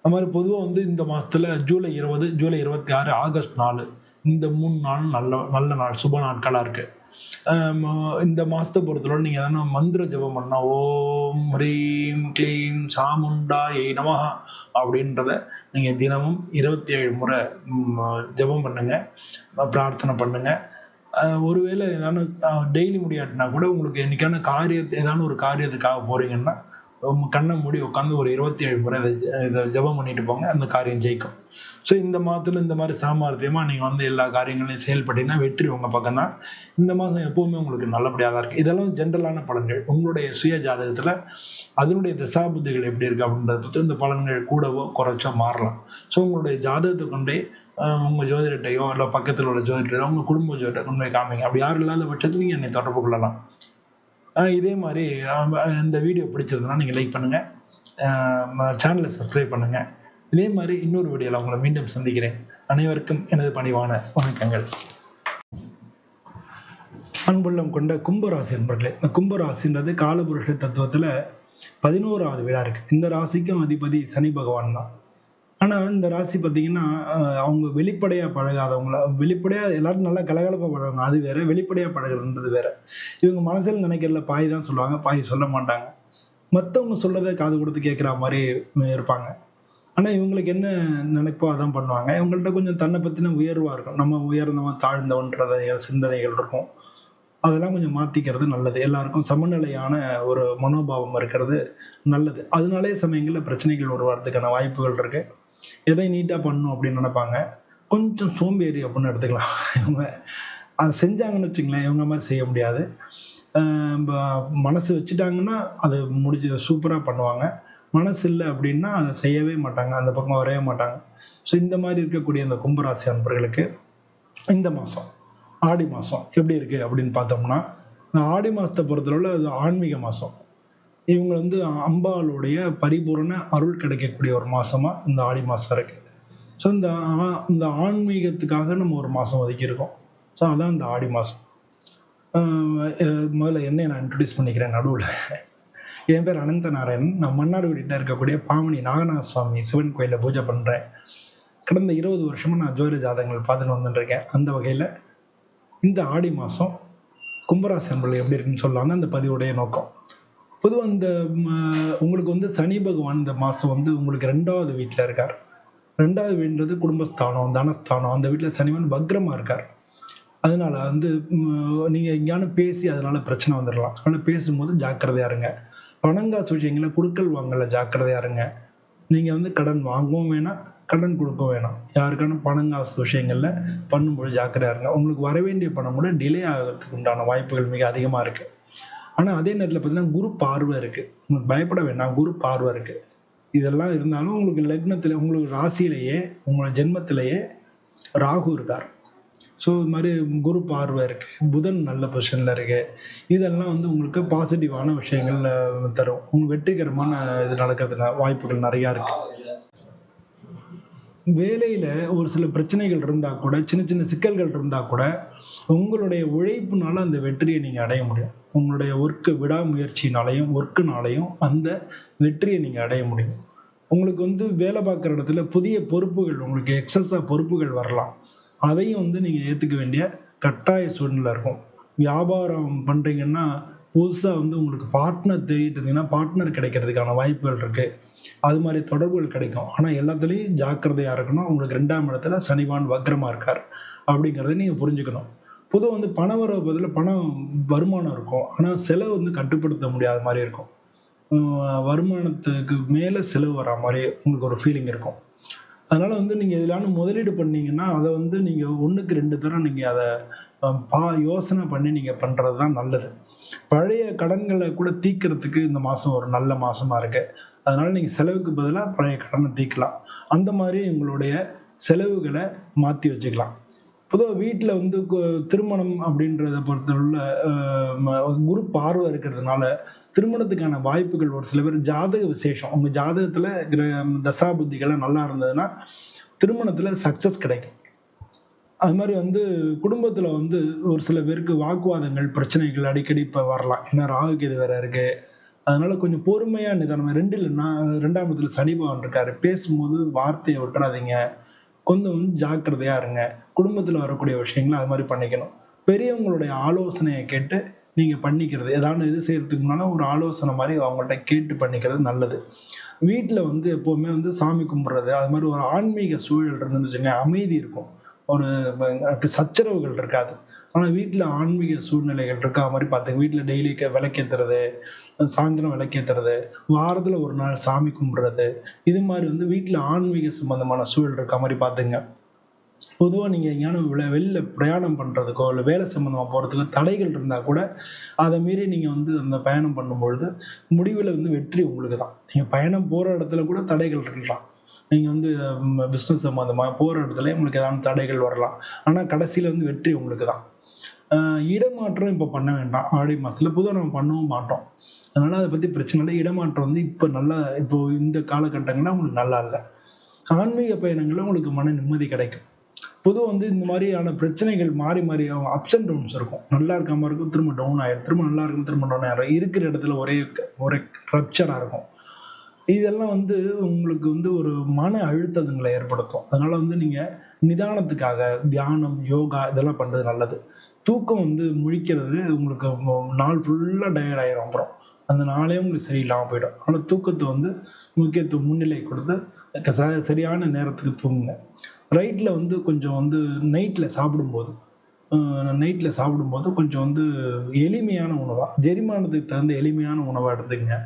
அது மாதிரி பொதுவாக வந்து இந்த மாதத்தில் ஜூலை 20, ஜூலை 26, ஆகஸ்ட் 4 இந்த 3 நாள் நல்ல நாள், சுப நாட்களாக இருக்குது. இந்த மாதத்தை பொறுத்தவரை நீங்கள் எதனா மந்திர ஜபம் பண்ணால் ஓம் ஹ்ரீம் க்ளீம் சாமுண்டாயை நமஹ அப்படின்றத நீங்கள் தினமும் 27 முறை ஜபம் பண்ணுங்க, பிரார்த்தனை பண்ணுங்க. ஒருவேளை ஏதானு டெய்லி முடியாட்டினா கூட உங்களுக்கு என்னைக்கான ஏதான ஒரு காரியத்துக்காக போறீங்கன்னா கண்ணை மூடி உட்காந்து ஒரு 27 முறை இதை ஜபம் பண்ணிட்டு போங்க, அந்த காரியம் ஜெயிக்கும். ஸோ இந்த மாதத்துல இந்த மாதிரி சாமர்த்தியமாக நீங்கள் வந்து எல்லா காரியங்களையும் செயல்பட்டீங்கன்னா வெற்றி உங்கள் பக்கம் தான். இந்த மாதம் எப்பவுமே உங்களுக்கு நல்லபடியாக தான் இருக்குது. இதெல்லாம் ஜென்ரலான பலன்கள். உங்களுடைய சுய ஜாதகத்தில் அதனுடைய தசாபுத்திகள் எப்படி இருக்குது அப்படின்றத பற்றி இந்த பலன்கள் கூடவோ குறைச்சோ மாறலாம். ஸோ உங்களுடைய ஜாதகத்தை கொண்டே உங்கள் ஜோதிடத்தையோ இல்லை பக்கத்தில் உள்ள ஜோதிடரையோ உங்கள் குடும்ப ஜோதிடத்தை கொண்டு போய் காமிங்க. அப்படி யாரும் இல்லாத பட்சத்தில் நீங்கள் என்னை தொடர்பு கொள்ளலாம். இதே மாதிரி இந்த வீடியோ பிடிச்சிருந்தனா நீங்கள் லைக் பண்ணுங்கள், சேனலை சப்ஸ்கிரைப் பண்ணுங்கள். இதே மாதிரி இன்னொரு வீடியோவில் உங்களை மீண்டும் சந்திக்கிறேன். அனைவருக்கும் எனது பணிவான வணக்கங்கள். அன்புள்ளம் கொண்ட கும்பராசி நண்பர்களே, இந்த கும்பராசின்றது காலபுருஷ தத்துவத்தில் 11வது வீடாக இருக்குது. இந்த ராசிக்கும் அதிபதி சனி பகவான் தான். ஆனால் இந்த ராசி பார்த்தீங்கன்னா அவங்க வெளிப்படையாக பழகாதவங்கள, வெளிப்படையாக எல்லாரும் நல்லா கலகலப்பாக பழகுவாங்க, அது வேற. வெளிப்படையாக பழகுறதுன்றது வேற. இவங்க மனசில் நினைக்கிறதுல பாய் தான் சொல்லுவாங்க, பாய் சொல்ல மாட்டாங்க. மற்றவங்க சொல்றதை காது கொடுத்து கேட்குற மாதிரி இருப்பாங்க. ஆனால் இவங்களுக்கு என்ன நினைப்போ அதான் பண்ணுவாங்க. இவங்கள்ட்ட கொஞ்சம் தன்னை பற்றின உயர்வாக இருக்கும். நம்ம உயர்ந்தவன் தாழ்ந்தவன்றத சிந்தனைகள் இருக்கும். அதெல்லாம் கொஞ்சம் மாற்றிக்கிறது நல்லது. எல்லாருக்கும் சமநிலையான ஒரு மனோபாவம் இருக்கிறது நல்லது. அதனாலே சமயங்களில் பிரச்சனைகள் உருவாகிறதுக்கான வாய்ப்புகள் இருக்கு. எதை நீட்டாக பண்ணணும் அப்படின்னு நினைப்பாங்க. கொஞ்சம் சோம்பேறி அப்படின்னு எடுத்துக்கலாம். இவங்க அதை செஞ்சாங்கன்னு வச்சுங்களேன், இவங்க மாதிரி செய்ய முடியாது. மனசு வச்சுட்டாங்கன்னா அதை முடிச்சு சூப்பராக பண்ணுவாங்க. மனசு இல்லை அப்படின்னா அதை செய்யவே மாட்டாங்க, அந்த பக்கம் வரைய மாட்டாங்க. ஸோ இந்த மாதிரி இருக்கக்கூடிய அந்த கும்பராசி அன்பர்களுக்கு இந்த மாதம் ஆடி மாதம் எப்படி இருக்குது அப்படின்னு பார்த்தோம்னா, இந்த ஆடி மாதத்தை பொறுத்தளவில் அது ஆன்மீக மாதம். இவங்க வந்து அம்பாளுடைய பரிபூரண அருள் கிடைக்கக்கூடிய ஒரு மாதமாக இந்த ஆடி மாதம் இருக்குது. ஸோ இந்த ஆன்மீகத்துக்காக நம்ம ஒரு மாதம் ஒதுக்கியிருக்கோம். ஸோ அதான் இந்த ஆடி மாதம். முதல்ல என்னை நான் இன்ட்ரடியூஸ் பண்ணிக்கிறேன் நடுவில். என் பேர் அனந்த நாராயணன். நான் மன்னார்குடியில் இருக்கக்கூடிய பாமணி நாகநாத சுவாமி சிவன் கோயிலில் பூஜை பண்ணுறேன். கடந்த 20 வருஷமாக நான் ஜோதிட ஜாதகங்கள் பார்த்துட்டு வந்துட்டுருக்கேன். அந்த வகையில் இந்த ஆடி மாதம் கும்பராசி அன்பர்கள் எப்படி இருக்குன்னு சொல்லலாம் தான் இந்த பதிவுடைய நோக்கம். பொதுவாக இந்த உங்களுக்கு வந்து சனி பகவான் இந்த மாதம் வந்து உங்களுக்கு 2வது வீட்டில் இருக்கார். 2வது வீடுன்றது குடும்பஸ்தானம், தனஸ்தானம். அந்த வீட்டில் சனிவன் பக்ரமாக இருக்கார். அதனால வந்து நீங்கள் எங்கேயானு பேசி அதனால பிரச்சனை வந்துடலாம். அதனால் பேசும்போது ஜாக்கிரதையாக இருங்க. பணங்காசு விஷயங்களில் கொடுக்கல் வாங்கல ஜாக்கிரதையாக இருங்க. நீங்கள் வந்து கடன் வாங்கவும் வேணாம், கடன் கொடுக்கவும் வேணாம். யாருக்கான பணங்காசு விஷயங்களில் பண்ணும்போது ஜாக்கிரதையாக இருங்க. உங்களுக்கு வர வேண்டிய பணம் கூட டிலே ஆகிறதுக்கு உண்டான வாய்ப்புகள் மிக அதிகமாக இருக்குது. ஆனால் அதே நேரத்தில் பார்த்தீங்கன்னா குரு பார்வை இருக்குது. உங்களுக்கு பயப்பட வேண்டாம், குரு பார்வை இருக்குது. இதெல்லாம் இருந்தாலும் உங்களுக்கு லக்னத்தில், உங்களுக்கு ராசியிலேயே, உங்களோட ஜென்மத்திலேயே ராகு இருக்கார். ஸோ இது மாதிரி குரு பார்வை இருக்குது, புதன் நல்ல பொசிஷனில் இருக்குது. இதெல்லாம் வந்து உங்களுக்கு பாசிட்டிவான விஷயங்கள் தரும். உங்களுக்கு வெற்றிகரமான இது நடக்கிறதுல வாய்ப்புகள் நிறையா இருக்குது. வேலையில் ஒரு சில பிரச்சனைகள் இருந்தால் கூட, சின்ன சின்ன சிக்கல்கள் இருந்தால் கூட, உங்களுடைய உழைப்புனால அந்த வெற்றியை நீங்கள் அடைய முடியும். உங்களுடைய விடாமுயற்சினாலையும் ஒர்க்குனாலையும் அந்த வெற்றியை நீங்கள் அடைய முடியும். உங்களுக்கு வந்து வேலை பார்க்குற இடத்துல புதிய பொறுப்புகள், உங்களுக்கு எக்ஸஸாக பொறுப்புகள் வரலாம். அதையும் வந்து நீங்கள் ஏற்றுக்க வேண்டிய கட்டாய சூழ்நிலை இருக்கும். வியாபாரம் பண்ணுறீங்கன்னா புதுசாக வந்து உங்களுக்கு பார்ட்னர் தேடிட்டு இருந்தீங்கன்னா பார்ட்னர் கிடைக்கிறதுக்கான வாய்ப்புகள் இருக்குது. அது மாதிரி தொடர்புகள் கிடைக்கும். ஆனால் எல்லாத்துலேயும் ஜாக்கிரதையாக இருக்கணும். உங்களுக்கு 2ஆம் இடத்துல சனிவான் வக்ரமாக இருக்கார் அப்படிங்கிறத நீங்கள் புரிஞ்சுக்கணும். பொதுவாக வந்து பண வரவு பதில் பணம் வருமானம் இருக்கும். ஆனால் செலவு வந்து கட்டுப்படுத்த முடியாத மாதிரி இருக்கும். வருமானத்துக்கு மேலே செலவு வர மாதிரி உங்களுக்கு ஒரு ஃபீலிங் இருக்கும். அதனால் வந்து நீங்கள் எதிலான முதலீடு பண்ணீங்கன்னா அதை வந்து நீங்கள் 1க்கு 2 தரம் நீங்கள் அதை யோசனை பண்ணி நீங்கள் பண்ணுறது தான் நல்லது. பழைய கடன்களை கூட தீர்க்கறதுக்கு இந்த மாதம் ஒரு நல்ல மாதமாக இருக்குது. அதனால நீங்கள் செலவுக்கு பதிலாக பழைய கடனை தீர்க்கலாம். அந்த மாதிரி உங்களுடைய செலவுகளை மாற்றி வச்சுக்கலாம். பொதுவாக வீட்டில் வந்து திருமணம் அப்படின்றத பொறுத்தவரையில குரு பார்வை இருக்கிறதுனால திருமணத்துக்கான வாய்ப்புகள் ஒரு சில பேர் ஜாதக விசேஷம் உங்கள் ஜாதகத்தில் தசாபுத்திகள்லாம் நல்லா இருந்ததுன்னா திருமணத்தில் சக்ஸஸ் கிடைக்கும். அது மாதிரி வந்து குடும்பத்தில் வந்து ஒரு சில பேருக்கு வாக்குவாதங்கள் பிரச்சனைகள் அடிக்கடி இப்போ வரலாம். ஏன்னா ராகுக்கு இது வேற இருக்கு. அதனால கொஞ்சம் பொறுமையாக நிதானமாக ரெண்டாம் இடத்துல சனி பகவான் இருக்காரு. பேசும்போது வார்த்தையை விட்டுறாதீங்க. கொஞ்சம் ஜாக்கிரதையா இருங்க. குடும்பத்தில் வரக்கூடிய விஷயங்களை அது மாதிரி பண்ணிக்கணும். பெரியவங்களுடைய ஆலோசனையை கேட்டு நீங்க பண்ணிக்கிறது, ஏதாவது இது செய்யறதுக்கு முன்னால ஒரு ஆலோசனை மாதிரி அவங்கள்ட்ட கேட்டு பண்ணிக்கிறது நல்லது. வீட்டில் வந்து எப்பவுமே வந்து சாமி கும்பிட்றது, அது மாதிரி ஒரு ஆன்மீக சூழல் இருந்துன்னு வச்சுங்க, அமைதி இருக்கும். ஒரு சச்சரவுகள் இருக்காது. ஆனால் வீட்டில் ஆன்மீக சூழ்நிலைகள் இருக்கா மாதிரி பார்த்துங்க. வீட்டில் டெய்லி விளக்கேற்றுறது, சாயந்தரம் விளக்கேற்றுறது, வாரத்தில் ஒரு நாள் சாமி கும்பிட்றது, இது மாதிரி வந்து வீட்டில் ஆன்மீக சம்பந்தமான சூழல் இருக்க மாதிரி பார்த்துங்க. பொதுவாக நீங்கள் எங்கேயான வெளில பிரயாணம் பண்ணுறதுக்கோ இல்லை வேலை சம்மந்தமாக போகிறதுக்கோ தடைகள் இருந்தால் கூட அதை மீறி நீங்கள் வந்து அந்த பயணம் பண்ணும்பொழுது முடிவில் வந்து வெற்றி உங்களுக்கு தான். நீங்கள் பயணம் போகிற இடத்துல கூட தடைகள் இருக்கலாம். நீங்கள் வந்து பிஸ்னஸ் சம்மந்தமாக போகிற இடத்துல உங்களுக்கு ஏதாவது தடைகள் வரலாம். ஆனால் கடைசியில் வந்து வெற்றி உங்களுக்கு தான். இடமாற்றம் இப்போ பண்ண வேண்டாம். ஆடி மாதத்தில் பொதுவாக நம்ம பண்ணவும் மாட்டோம். அதனால் அதை பற்றி பிரச்சனை இல்லை. இடமாற்றம் வந்து இப்போ இந்த காலகட்டங்களில் உங்களுக்கு நல்லா இல்லை. ஆன்மீக பயணங்களில் உங்களுக்கு மன நிம்மதி கிடைக்கும். பொதுவாக வந்து இந்த மாதிரியான பிரச்சனைகள் மாறி மாறி அப்ஸ் அண்ட் டவுன்ஸ் இருக்கும். நல்லா இருக்காமல் இருக்கும், திரும்ப டவுன் ஆயிடும், திரும்ப நல்லா இருக்கும், திரும்ப டவுன் ஆயிடும். இருக்கிற இடத்துல ஒரே ரப்சராக இருக்கும். இதெல்லாம் வந்து உங்களுக்கு வந்து ஒரு மன அழுத்தங்களை ஏற்படுத்தும். அதனால வந்து நீங்கள் நிதானத்துக்காக தியானம், யோகா இதெல்லாம் பண்ணுறது நல்லது. தூக்கம் வந்து முழிக்கிறது உங்களுக்கு நாள் ஃபுல்லாக டயர்ட் ஆயிரும். அப்புறம் அந்த நாளே உங்களுக்கு சரியில்லாமல் போயிடும். ஆனால் தூக்கத்தை வந்து முக்கியத்துவம் முன்னிலை கொடுத்து சரியான நேரத்துக்கு தூங்குங்க. ரைட்டில் வந்து கொஞ்சம் வந்து நைட்டில் சாப்பிடும்போது கொஞ்சம் வந்து எளிமையான உணவாக, ஜெரிமானத்துக்கு தகுந்த எளிமையான உணவாக எடுத்துங்க.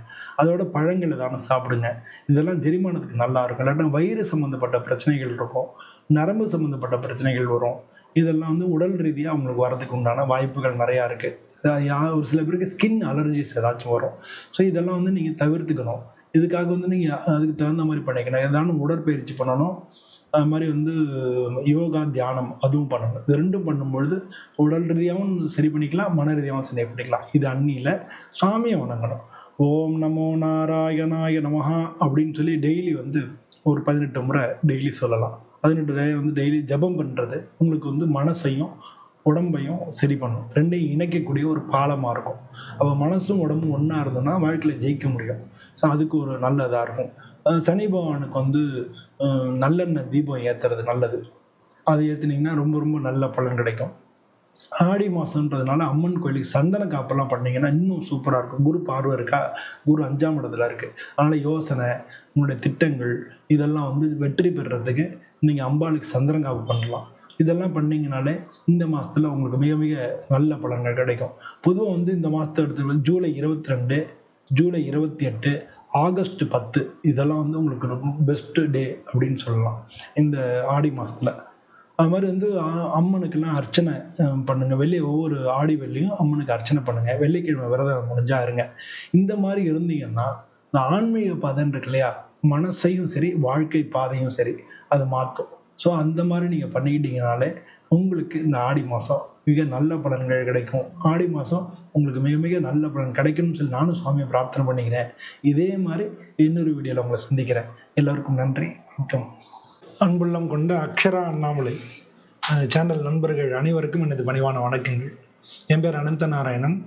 அதோட பழங்கள் ஏதாவது சாப்பிடுங்க. இதெல்லாம் ஜெரிமானத்துக்கு நல்லா இருக்கும். இல்லாட்டா வயிறு சம்மந்தப்பட்ட பிரச்சனைகள் இருக்கும், நரம்பு சம்மந்தப்பட்ட பிரச்சனைகள் வரும். இதெல்லாம் வந்து உடல் ரீதியாக அவங்களுக்கு வரதுக்கு உண்டான வாய்ப்புகள் நிறையா இருக்குது. ஒரு சில பேருக்கு ஸ்கின் அலர்ஜிஸ் ஏதாச்சும் வரும். ஸோ இதெல்லாம் வந்து நீங்கள் தவிர்த்துக்கணும். இதுக்காக வந்து நீங்கள் அதுக்கு தகுந்த மாதிரி பண்ணிக்கணும். ஏதானும் உடற்பயிற்சி பண்ணணும். அது மாதிரி வந்து யோகா, தியானம் அதுவும் பண்ணணும். இது ரெண்டும் பண்ணும்பொழுது உடல் ரீதியாகவும் சரி பண்ணிக்கலாம், மன ரீதியாகவும் சரி பண்ணிக்கலாம். இது அன்னியில் சாமியை வணங்கணும். ஓம் நமோ நாராயணாய நமஹா அப்படின்னு சொல்லி டெய்லி வந்து ஒரு 18 முறை டெய்லி சொல்லலாம். 18 வந்து டெய்லி ஜபம் பண்ணுறது உங்களுக்கு வந்து மனசையும் உடம்பையும் சரி பண்ணும். ரெண்டையும் இணைக்கக்கூடிய ஒரு பாலமாக இருக்கும். அப்போ மனசும் உடம்பும் ஒன்றா இருந்ததுன்னா வாழ்க்கையில் ஜெயிக்க முடியும். ஸோ அதுக்கு ஒரு நல்ல இதாக இருக்கும். சனி பகவானுக்கு வந்து நல்லெண்ணெய் தீபம் ஏற்றுறது நல்லது. அது ஏற்றுனீங்கன்னா ரொம்ப ரொம்ப நல்ல பலன் கிடைக்கும். ஆடி மாதன்றதுனால அம்மன் கோயிலுக்கு சந்தன காப்பெல்லாம் பண்ணிங்கன்னா இன்னும் சூப்பராக இருக்கும். குரு பார்வை இருக்கா, குரு 5ஆம் இடத்துல இருக்குது. அதனால் யோசனை, உங்களுடைய திட்டங்கள் இதெல்லாம் வந்து வெற்றி பெறுறதுக்கு நீங்கள் அம்பாளுக்கு சந்தன காப்பு பண்ணலாம். இதெல்லாம் பண்ணிங்கனாலே இந்த மாதத்தில் உங்களுக்கு மிக மிக நல்ல பலன்கள் கிடைக்கும். பொதுவாக வந்து இந்த மாதத்தை எடுத்து ஜூலை 22, ஜூலை 28, ஆகஸ்ட் 10 இதெல்லாம் வந்து உங்களுக்கு ரொம்ப பெஸ்ட்டு டே அப்படின்னு சொல்லலாம் இந்த ஆடி மாதத்தில். அது மாதிரி வந்து அம்மனுக்கெல்லாம் அர்ச்சனை பண்ணுங்கள். ஒவ்வொரு ஆடி வெள்ளியும் அம்மனுக்கு அர்ச்சனை பண்ணுங்கள். வெள்ளிக்கிழமை விரதம் முடிஞ்சா இருங்க. இந்த மாதிரி இருந்தீங்கன்னா இந்த ஆன்மீக பாதைன்னு இருக்கு இல்லையா, மனசையும் சரி வாழ்க்கை பாதையும் சரி அது மாற்றும். ஸோ அந்த மாதிரி நீங்கள் பண்ணிக்கிட்டீங்கனாலே உங்களுக்கு இந்த ஆடி மாதம் மிக நல்ல பலன்கள் கிடைக்கும். ஆடி மாதம் உங்களுக்கு மிக மிக நல்ல பலன் கிடைக்கணும்னு சொல்லி நானும் சுவாமியை பிரார்த்தனை பண்ணிக்கிறேன். இதே மாதிரி இன்னொரு வீடியோவில் உங்களை சந்திக்கிறேன். எல்லோருக்கும் நன்றி, வணக்கம். அன்புள்ளம் கொண்ட அக்ஷரா அண்ணாமலை சேனல் நண்பர்கள் அனைவருக்கும் எனது பணிவான வணக்கங்கள். என் பேர் அனந்த நாராயணன்.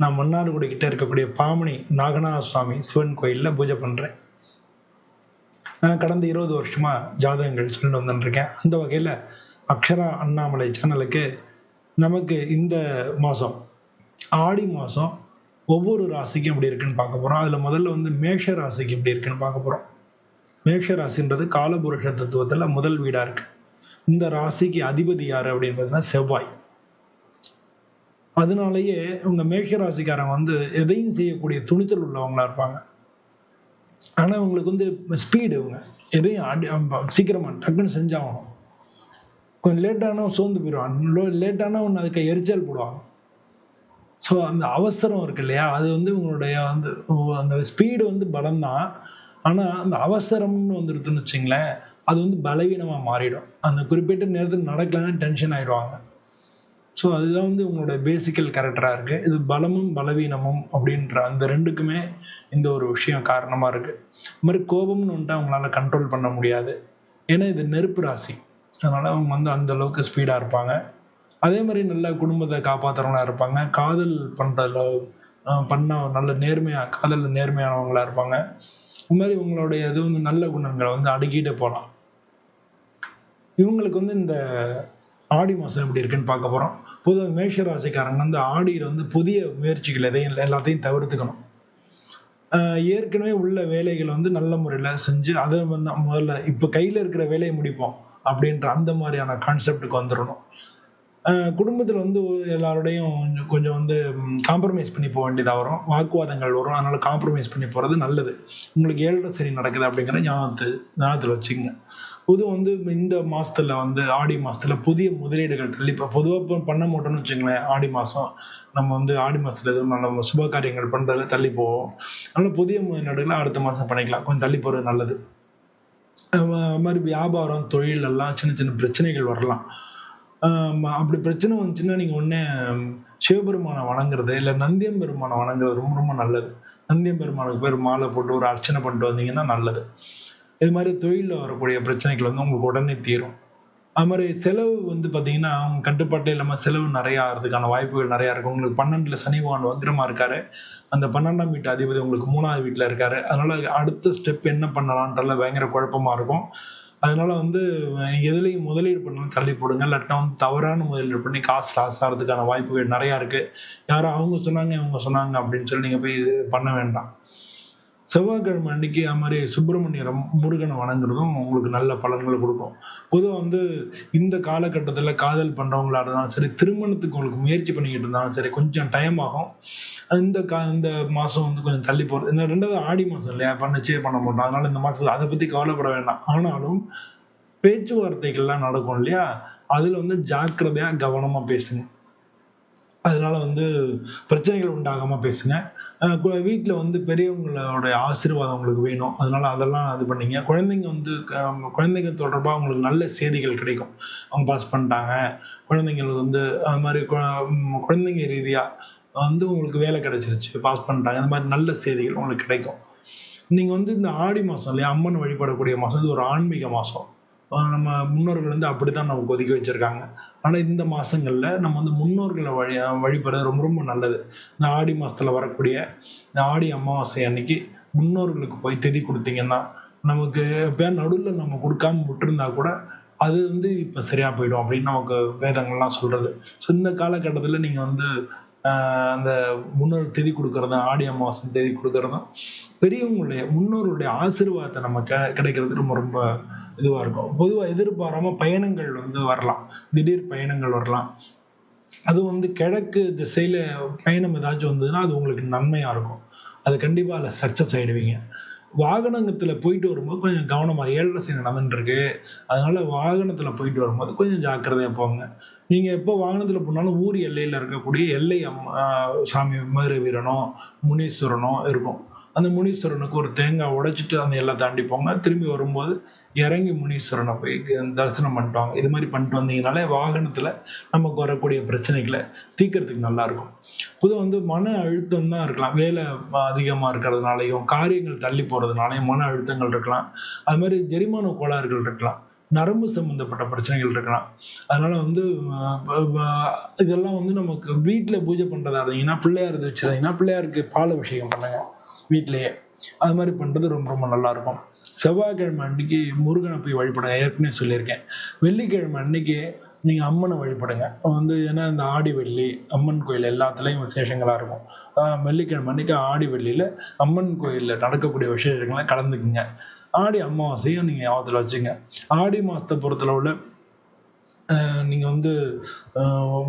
நான் மன்னார்குடி கிட்ட இருக்கக்கூடிய பாமணி நாகநாத சுவாமி சிவன் கோயிலில் பூஜை பண்ணுறேன். நான் கடந்த 20 வருஷமாக ஜாதகங்கள் சொல்லிட்டு வந்துட்டுருக்கேன். அந்த வகையில் அக்ஷரா அண்ணாமலை சேனலுக்கு நமக்கு இந்த மாதம் ஆடி மாதம் ஒவ்வொரு ராசிக்கும் எப்படி இருக்குன்னு பார்க்க போகிறோம். அதில் முதல்ல வந்து மேஷ ராசிக்கு எப்படி இருக்குன்னு பார்க்க போகிறோம். மேஷ ராசின்றது காலபுருஷ தத்துவத்தில் முதல் வீடாக இருக்குது. இந்த ராசிக்கு அதிபதி யார் அப்படின்னு பார்த்தீங்கன்னா செவ்வாய். அதனாலேயே உங்கள் மேஷ ராசிக்காரங்க வந்து எதையும் செய்யக்கூடிய துணிச்சல் உள்ளவங்களா இருப்பாங்க. ஆனால் இவங்களுக்கு வந்து ஸ்பீடு, இவங்க எதையும் சீக்கிரமாக டக்குன்னு செஞ்சாகணும். கொஞ்சம் லேட்டானா சோர்ந்து போயிடுவாங்க, லேட்டானா ஒன்று அதுக்கு எரிச்சல் போடுவாங்க. ஸோ அந்த அவசரம் இருக்கு இல்லையா, அது வந்து உங்களுடைய வந்து அந்த ஸ்பீடு வந்து பலம்தான். ஆனால் அந்த அவசரம்னு வந்துருதுன்னு வச்சுங்களேன், அது வந்து பலவீனமாக மாறிடும். அந்த குறிப்பிட்ட நேரத்துக்கு நடக்கலைன்னா டென்ஷன் ஆகிடுவாங்க. ஸோ அதுதான் வந்து உங்களோட பேசிக்கல் கேரக்டராக இருக்குது. இது பலமும் பலவீனமும் அப்படின்ற அந்த ரெண்டுக்குமே இந்த ஒரு விஷயம் காரணமாக இருக்குது. இது மாதிரி கோபம்னு வந்துட்டு அவங்களால கண்ட்ரோல் பண்ண முடியாது. ஏன்னா இது நெருப்பு ராசி. அதனால் அவங்க வந்து அந்த அளவுக்கு ஸ்பீடாக இருப்பாங்க. அதே மாதிரி நல்ல குடும்பத்தை காப்பாற்றுறவங்களா இருப்பாங்க. காதல் பண்ணுறதுல பண்ணால் நல்ல நேர்மையாக காதலில் நேர்மையானவங்களா இருப்பாங்க. இது மாதிரி உங்களுடைய இது வந்து நல்ல குணங்களை வந்து அடுக்கிட்டே போகலாம். இவங்களுக்கு வந்து இந்த ஆடி மாதம் எப்படி இருக்குன்னு பார்க்க போகிறோம். பொதுவாக மேஷ ராசிக்காரங்க வந்து ஆடியில் வந்து புதிய முயற்சிகள் எல்லாத்தையும் தவிர்த்துக்கணும். ஏற்கனவே உள்ள வேலைகளை வந்து நல்ல முறையில் செஞ்சு அதை முதல்ல இப்போ கையில் இருக்கிற வேலையை முடிப்போம் அப்படின்ற அந்த மாதிரியான கான்செப்டுக்கு வந்துடணும். குடும்பத்தில் வந்து எல்லாரோடையும் கொஞ்சம் வந்து காம்ப்ரமைஸ் பண்ணி போக வேண்டியதாக வரும். வாக்குவாதங்கள் வரும். அதனால் காம்ப்ரமைஸ் பண்ணி போகிறது நல்லது. உங்களுக்கு 7 சரி நடக்குது அப்படிங்கிற ஞாபகத்தில் வச்சுக்கோங்க. பொதுவாக வந்து இந்த மாதத்தில் வந்து ஆடி மாதத்தில் புதிய முதலீடுகள் இப்போ பொதுவாக பண்ண மாட்டோம்னு வச்சுங்களேன். ஆடி மாதம் நம்ம வந்து ஆடி மாதத்தில் எதுவும் நம்ம சுப காரியங்கள் பண்ணுறதுல தள்ளி போவோம். அதனால் புதிய முதலீடுகளை அடுத்த மாதம் பண்ணிக்கலாம். கொஞ்சம் தள்ளி போகிறது நல்லது. அது மாதிரி வியாபாரம் தொழில் எல்லாம் சின்ன சின்ன பிரச்சனைகள் வரலாம். அப்படி பிரச்சனை வந்துச்சுன்னா நீங்கள் உடனே சிவபெருமானை வணங்குறது இல்லை நந்தியம் பெருமானை வணங்குறது ரொம்ப ரொம்ப நல்லது. நந்தியம் பெருமானுக்கு பேர் மாலை போட்டு ஒரு அர்ச்சனை பண்ணிட்டு வந்தீங்கன்னா நல்லது. இது மாதிரி தொழிலில் வரக்கூடிய பிரச்சனைகள் வந்து உங்களுக்கு உடனே தீரும். அது மாதிரி செலவு வந்து பார்த்தீங்கன்னா கட்டுப்பாட்டே இல்லாமல் செலவு நிறையா ஆகிறதுக்கான வாய்ப்புகள் நிறையா இருக்கும். உங்களுக்கு 12ல் சனி பகவான் வக்ரமாக இருக்காரு. அந்த 12ஆம் வீட்டு அதிபதி உங்களுக்கு 3வது வீட்டில் இருக்காரு. அதனால அடுத்த ஸ்டெப் என்ன பண்ணலான்றதுல பயங்கர குழப்பமாக இருக்கும். அதனால வந்து எதுலையும் முதலீடு பண்ணாலும் தள்ளி போடுங்க. இல்லாட்டினா வந்து தவறான முதலீடு பண்ணி காசு லாஸ் ஆகிறதுக்கான வாய்ப்புகள் நிறையா இருக்குது. யாரும் அவங்க சொன்னாங்க இவங்க சொன்னாங்க அப்படின்னு சொல்லி நீங்கள் போய் இது பண்ண வேண்டாம். செவ்வாய்க்கிழமை அன்னைக்கு அது மாதிரி சுப்பிரமணியரம் முருகனை வணங்குறதும் உங்களுக்கு நல்ல பலன்களை கொடுக்கும். பொதுவாக வந்து இந்த காலகட்டத்தில் காதல் பண்ணுறவங்களா இருந்தாலும் சரி, திருமணத்துக்கு உங்களுக்கு முயற்சி பண்ணிக்கிட்டு இருந்தாலும் சரி, கொஞ்சம் டைம் ஆகும். இந்த மாதம் வந்து கொஞ்சம் தள்ளி போகிறது. இந்த 2வது ஆடி மாதம் இல்லையா, இப்போ நிச்சயம் பண்ண மாட்டோம். அதனால் இந்த மாதம் அதை பற்றி கவலைப்பட வேண்டாம். ஆனாலும் பேச்சுவார்த்தைகள்லாம் நடக்கும் இல்லையா, அதில் வந்து ஜாக்கிரதையாக கவனமாக பேசுங்க. அதனால வந்து பிரச்சனைகள் உண்டாகாமல் பேசுங்க. வீட்டில் வந்து பெரியவங்களோட ஆசீர்வாதம் உங்களுக்கு வேணும். அதனால அதெல்லாம் இது பண்ணீங்க. குழந்தைங்க தொடர்பாக உங்களுக்கு நல்ல செய்திகள் கிடைக்கும். அவங்க பாஸ் பண்ணிட்டாங்க. குழந்தைங்களுக்கு வந்து அது மாதிரி குழந்தைங்க ரீதியாக வந்து உங்களுக்கு வேலை கிடைச்சிருச்சு, பாஸ் பண்ணிட்டாங்க. இந்த மாதிரி நல்ல செய்திகள் உங்களுக்கு கிடைக்கும். நீங்கள் வந்து இந்த ஆடி மாதம் இல்லையா, அம்மன் வழிபடக்கூடிய மாதம். இது ஒரு ஆன்மீக மாதம். நம்ம முன்னோர்கள் வந்து அப்படித்தான் நமக்கு ஒதுக்கி வச்சிருக்காங்க. ஆனால் இந்த மாதங்களில் நம்ம வந்து முன்னோர்களை வழிபடுறது ரொம்ப ரொம்ப நல்லது. இந்த ஆடி மாதத்தில் வரக்கூடிய இந்த ஆடி அமாவாசை அன்னைக்கு முன்னோர்களுக்கு போய் திதி கொடுத்தீங்கன்னா, நமக்கு எப்போயா நடுவில் நம்ம கொடுக்காம விட்டுருந்தா கூட அது வந்து இப்போ சரியாக போயிடும் அப்படின்னு நமக்கு வேதங்கள்லாம் சொல்கிறது. ஸோ இந்த காலகட்டத்தில் நீங்கள் வந்து அந்த முன்னோர் திதி கொடுக்கறதும் ஆடி அமாவாசை திதி கொடுக்கறதும் பெரியவங்களுடைய முன்னோருடைய ஆசீர்வாதத்தை நம்ம கிடைக்கிறது ரொம்ப ரொம்ப இதுவாக இருக்கும். பொதுவாக எதிர்பாராம பயணங்கள் வந்து வரலாம். திடீர் பயணங்கள் வரலாம். அது வந்து கிழக்கு திசையில் பயணம் ஏதாச்சும் வந்ததுன்னா அது உங்களுக்கு நன்மையாக இருக்கும். அது கண்டிப்பாக அதில் சக்ஸஸ் ஆகிடுவீங்க. வாகனத்தில் போயிட்டு வரும்போது கொஞ்சம் கவனமாக 7 சனி நடந்துட்டுருக்கு. அதனால வாகனத்தில் போயிட்டு வரும்போது கொஞ்சம் ஜாக்கிரதையாக போங்க. நீங்கள் எப்போ வாகனத்தில் போனாலும் ஊர் எல்லையில் இருக்கக்கூடிய எல்லை சாமி மதுரை வீரனோ முனீஸ்வரனோ இருக்கும். அந்த முனீஸ்வரனுக்கு ஒரு தேங்காய் உடைச்சிட்டு அந்த எல்லை தாண்டி போங்க. திரும்பி வரும்போது இறங்கி முனீஸ்வரனை போய் தரிசனம் பண்ணிட்டு வாங்க. இது மாதிரி பண்ணிட்டு வந்தீங்கனாலே வாகனத்தில் நமக்கு வரக்கூடிய பிரச்சனைகளை தீர்க்கறதுக்கு நல்லாயிருக்கும். பொதுவாக வந்து மன அழுத்தம் தான் இருக்கலாம். வேலை அதிகமாக இருக்கிறதுனாலையும் காரியங்கள் தள்ளி போகிறதுனாலையும் மன அழுத்தங்கள் இருக்கலாம். அது மாதிரி ஜெரிமான கோளாறுகள் இருக்கலாம். நரம்பு சம்பந்தப்பட்ட பிரச்சனைகள் இருக்கலாம். அதனால வந்து இதெல்லாம் வந்து நமக்கு வீட்டில் பூஜை பண்ணுறதா இருந்தீங்கன்னா, பிள்ளையார் வச்சுருந்தீங்கன்னா பிள்ளையாருக்கு பால் அபிஷேகம் பண்ணுங்க வீட்டிலேயே. அது மாதிரி பண்ணுறது ரொம்ப ரொம்ப நல்லாயிருக்கும். செவ்வாய்க்கிழமை அன்னைக்கு முருகனை போய் வழிபடுங்க. ஏற்கனவே சொல்லியிருக்கேன். வெள்ளிக்கிழமை அன்னைக்கு நீங்கள் அம்மனை வழிபடுங்க. வந்து ஏன்னா இந்த ஆடி வெள்ளி அம்மன் கோயில் எல்லாத்துலேயும் விசேஷங்களாக இருக்கும். வெள்ளிக்கிழமை அன்னைக்கு ஆடி வெள்ளியில் அம்மன் கோயிலில் நடக்கக்கூடிய விசேஷங்களை கலந்துக்குங்க. ஆடி அமாவாசையும் நீங்கள் ஞாபகத்தில் வச்சுங்க. ஆடி மாதத்தை பொறுத்தளவில் நீங்கள் வந்து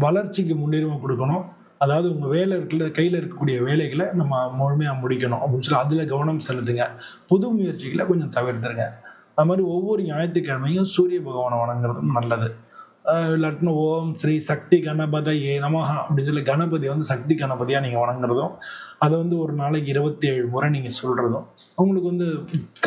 வளர்ச்சிக்கு முன்னுரிமை கொடுக்கணும். அதாவது உங்கள் வேலை இருக்குல்ல, கையில் இருக்கக்கூடிய வேலைகளை நம்ம முழுமையாக முடிக்கணும் அப்படின்னு சொல்லி அதில் கவனம் செலுத்துங்க. புது முயற்சிகளை கொஞ்சம் தவிர்த்துருங்க. அது மாதிரி ஒவ்வொரு ஞாயிற்றுக்கிழமையும் சூரிய பகவானை வணங்குறதும் நல்லது. இல்லாட்டினா ஓம் ஸ்ரீ சக்தி கணபதையே நமஹ அப்படின்னு சொல்லி கணபதி வந்து சக்தி கணபதியாக நீங்கள் வணங்குறதும், அதை வந்து ஒரு நாளைக்கு 27 முறை நீங்கள் சொல்கிறதும் உங்களுக்கு வந்து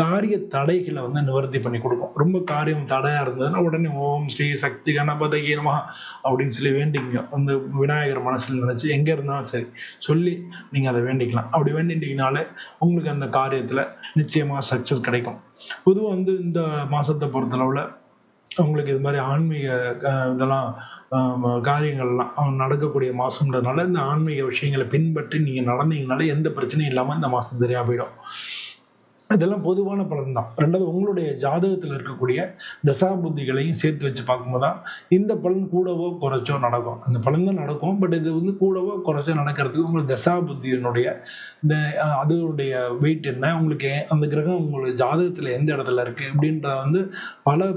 காரிய தடைகளை வந்து நிவர்த்தி பண்ணி கொடுக்கும். ரொம்ப காரியம் தடையாக இருந்ததுன்னா உடனே ஓம் ஸ்ரீ சக்தி கணபதையே நமஹ அப்படின்னு சொல்லி வேண்டிங்க. அந்த விநாயகர் மனசில் நினச்சி எங்கே இருந்தாலும் சரி சொல்லி நீங்கள் அதை வேண்டிக்கலாம். அப்படி வேண்டிட்டீங்கனாலே உங்களுக்கு அந்த காரியத்தில் நிச்சயமாக சக்ஸஸ் கிடைக்கும். பொதுவாக வந்து இந்த மாதத்தை பொறுத்தளவில் உங்களுக்கு இது மாதிரி ஆன்மீக இதெல்லாம் காரியங்கள்லாம் நடக்கக்கூடிய மாதம்ன்றதுனால இந்த ஆன்மீக விஷயங்களை பின்பற்றி நீங்கள் நடந்தீங்கனாலே எந்த பிரச்சனையும் இல்லாமல் இந்த மாதம் சரியாக போயிடும். இதெல்லாம் பொதுவான பலன் தான். ரெண்டாவது உங்களுடைய ஜாதகத்தில் இருக்கக்கூடிய தசா புத்திகளையும் சேர்த்து வச்சு பார்க்கும்போது தான் இந்த பலன் கூடவோ குறைச்சோ நடக்கும். அந்த பலன் தான் நடக்கும், பட் இது வந்து கூடவோ குறைச்சோ நடக்கிறதுக்கு உங்களுக்கு தசா புத்தியினுடைய இந்த அதனுடைய வெயிட் என்ன, உங்களுக்கு அந்த கிரகம் உங்களுக்கு ஜாதகத்தில் எந்த இடத்துல இருக்குது அப்படின்ற வந்து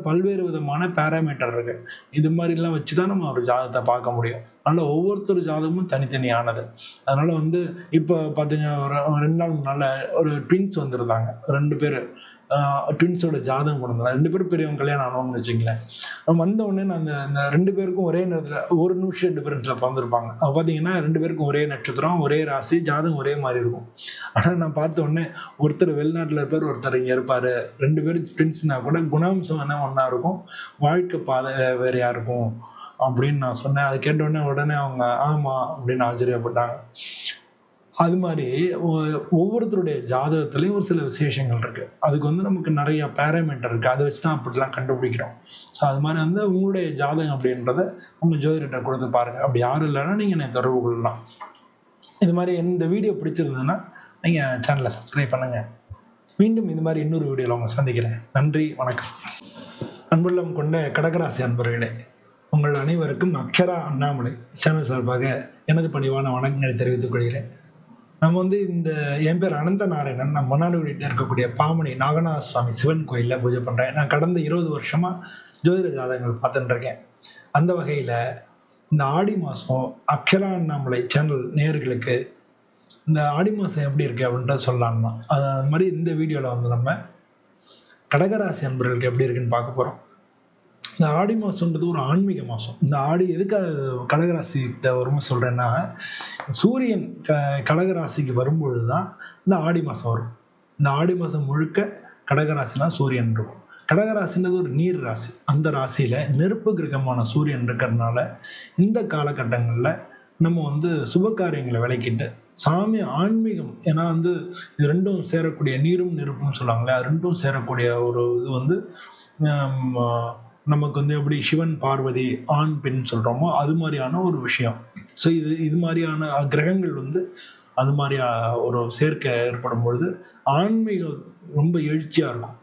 பல்வேறு விதமான பேராமீட்டர் இருக்கு. இது மாதிரிலாம் வச்சு தான் நம்ம ஒரு ஜாதகத்தை பார்க்க முடியும். அதனால் ஒவ்வொருத்தர் ஜாதகமும் தனித்தனியானது. அதனால் வந்து இப்போ பார்த்தீங்க, ஒரு 2 நாள் முன்னால் ஒரு ட்வின்ஸ் வந்துருந்தாங்க. 2 பேர் ட்வின்ஸோட ஜாதகம் கொண்டு வந்தாங்க. 2 பேரும் பெரியவங்க கல்யாணம் ஆனவங்கன்னு வச்சுங்களேன். வந்த உடனே நான் அந்த 2 பேருக்கும் ஒரே நேரத்தில் 1 நிமிஷம் டிஃபரன்ஸில் பிறந்திருப்பாங்க. அப்போ பார்த்தீங்கன்னா 2 பேருக்கும் ஒரே நட்சத்திரம், ஒரே ராசி, ஜாதகம் ஒரே மாதிரி இருக்கும். ஆனால் நான் பார்த்த உடனே ஒருத்தர் வெளிநாட்டில் இருப்பார், ஒருத்தர் இங்கே இருப்பார். 2 பேரும் ட்வின்ஸ்னா கூட குணாம்சம் என்ன ஒன்றா இருக்கும், வாழ்க்கை பாதை வேறையாக இருக்கும் அப்படின்னு நான் சொன்னேன். அதை கேட்ட உடனே அவங்க ஆமாம் அப்படின்னு ஆச்சரியப்பட்டாங்க. அது மாதிரி ஒவ்வொருத்தருடைய ஜாதகத்துலேயும் ஒரு சில விசேஷங்கள் இருக்குது. அதுக்கு வந்து நமக்கு நிறைய பேராமீட்டர் இருக்குது. அதை வச்சு தான் அப்படிலாம் கண்டுபிடிக்கிறோம். ஸோ அது மாதிரி வந்து உங்களுடைய ஜாதகம் அப்படின்றத உங்கள் ஜோதிடர்கிட்ட கொடுத்து பாருங்கள். அப்படி யாரும் இல்லைன்னா நீங்கள் என்னை தொடர்பு கொள்ளலாம். இது மாதிரி இந்த வீடியோ பிடிச்சிருந்ததுன்னா நீங்கள் சேனலை சப்ஸ்கிரைப் பண்ணுங்கள். மீண்டும் இது மாதிரி இன்னொரு வீடியோவில் உங்களை சந்திக்கிறேன். நன்றி, வணக்கம். அன்புள்ளம் கொண்ட கடகராசி அன்பர்களே, உங்கள் அனைவருக்கும் அக்ஷரா அண்ணாமலை சேனல் சார்பாக எனது பணிவான வணக்கங்களை தெரிவித்துக் கொள்கிறேன். நம்ம வந்து என் பேர் அனந்த நாராயணன். நான் மன்னார்குடியில் இருக்கக்கூடிய பாமணி நாகநாத சுவாமி சிவன் கோயிலில் பூஜை பண்ணுறேன். நான் கடந்த 20 வருஷமாக ஜோதிட ஜாதகங்கள் பார்த்துட்டு இருக்கேன். அந்த வகையில் இந்த ஆடி மாதம் அக்ஷரா அண்ணாமலை சேனல் நேயர்களுக்கு இந்த ஆடி மாதம் எப்படி இருக்குது அப்படின்றத சொல்லலாம் தான். அது மாதிரி இந்த வீடியோவில் வந்து நம்ம கடகராசி அன்பர்களுக்கு எப்படி இருக்குன்னு பார்க்க போகிறோம். இந்த ஆடி மாதம்ன்றது ஒரு ஆன்மீக மாதம். இந்த ஆடி எதுக்காக கடகராசிக்கிட்ட வரும்போது சொல்கிறேன்னா, சூரியன் கடகராசிக்கு வரும்பொழுது தான் இந்த ஆடி மாதம் வரும். இந்த ஆடி மாதம் முழுக்க கடகராசினா சூரியன் இருக்கும். கடகராசின்றது ஒரு நீர் ராசி. அந்த ராசியில் நெருப்பு கிரகமான சூரியன் இருக்கிறதுனால இந்த காலகட்டங்களில் நம்ம வந்து சுப காரியங்களை விளக்கிட்டு சாமி ஆன்மீகம், ஏன்னா வந்து இது ரெண்டும் சேரக்கூடிய நீரும் நெருப்பும் சொல்லுவாங்களே, அது ரெண்டும் சேரக்கூடிய ஒரு இது வந்து நமக்கு வந்து எப்படி சிவன் பார்வதி ஆண் பெண் சொல்கிறோமோ அது மாதிரியான ஒரு விஷயம். ஸோ இது மாதிரியான கிரகங்கள் வந்து அது மாதிரி ஒரு சேர்க்கை ஏற்படும் பொழுது ஆன்மீகம் ரொம்ப எழுச்சியாக இருக்கும்.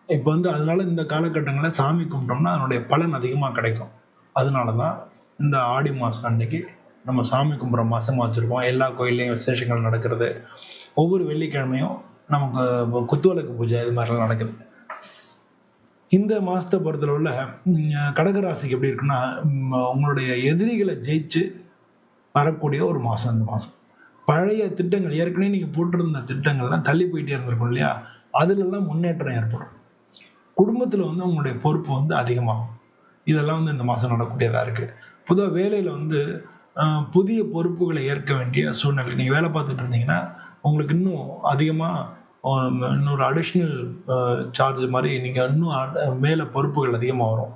இப்போ வந்து அதனால இந்த காலகட்டங்களில் சாமி கும்பிட்டோம்னா அதனுடைய பலன் அதிகமாக கிடைக்கும். அதனால தான் இந்த ஆடி மாதம் அன்னைக்கு நம்ம சாமி கும்பிட்ற மாதமாக வச்சுருக்கோம். எல்லா கோயில்லையும் விசேஷங்கள் நடக்கிறது. ஒவ்வொரு வெள்ளிக்கிழமையும் நமக்கு குத்துவிளக்கு பூஜை இது மாதிரிலாம் நடக்குது. இந்த மாதத்தை பொறுத்தளவில் கடகராசிக்கு எப்படி இருக்குன்னா, உங்களுடைய எதிரிகளை ஜெயிச்சு வரக்கூடிய ஒரு மாதம் இந்த மாதம். பழைய திட்டங்கள் ஏற்கனவே நீங்கள் போட்டிருந்த திட்டங்கள்லாம் தள்ளி போயிட்டே இருந்திருக்கும் இல்லையா, அதுலெல்லாம் முன்னேற்றம் ஏற்படும். குடும்பத்தில் வந்து உங்களுடைய பொறுப்பு வந்து அதிகமாகும். இதெல்லாம் வந்து இந்த மாதம் நடக்கூடியதாக இருக்குது. பொதுவாக வேலையில் வந்து புதிய பொறுப்புகளை ஏற்க வேண்டிய சூழ்நிலை. நீங்கள் வேலை பார்த்துட்டு இருந்தீங்கன்னா உங்களுக்கு இன்னும் அதிகமாக இன்னொரு அடிஷ்னல் சார்ஜ் மாதிரி நீங்கள் இன்னும் மேலே பொறுப்புகள் அதிகமாக வரும்.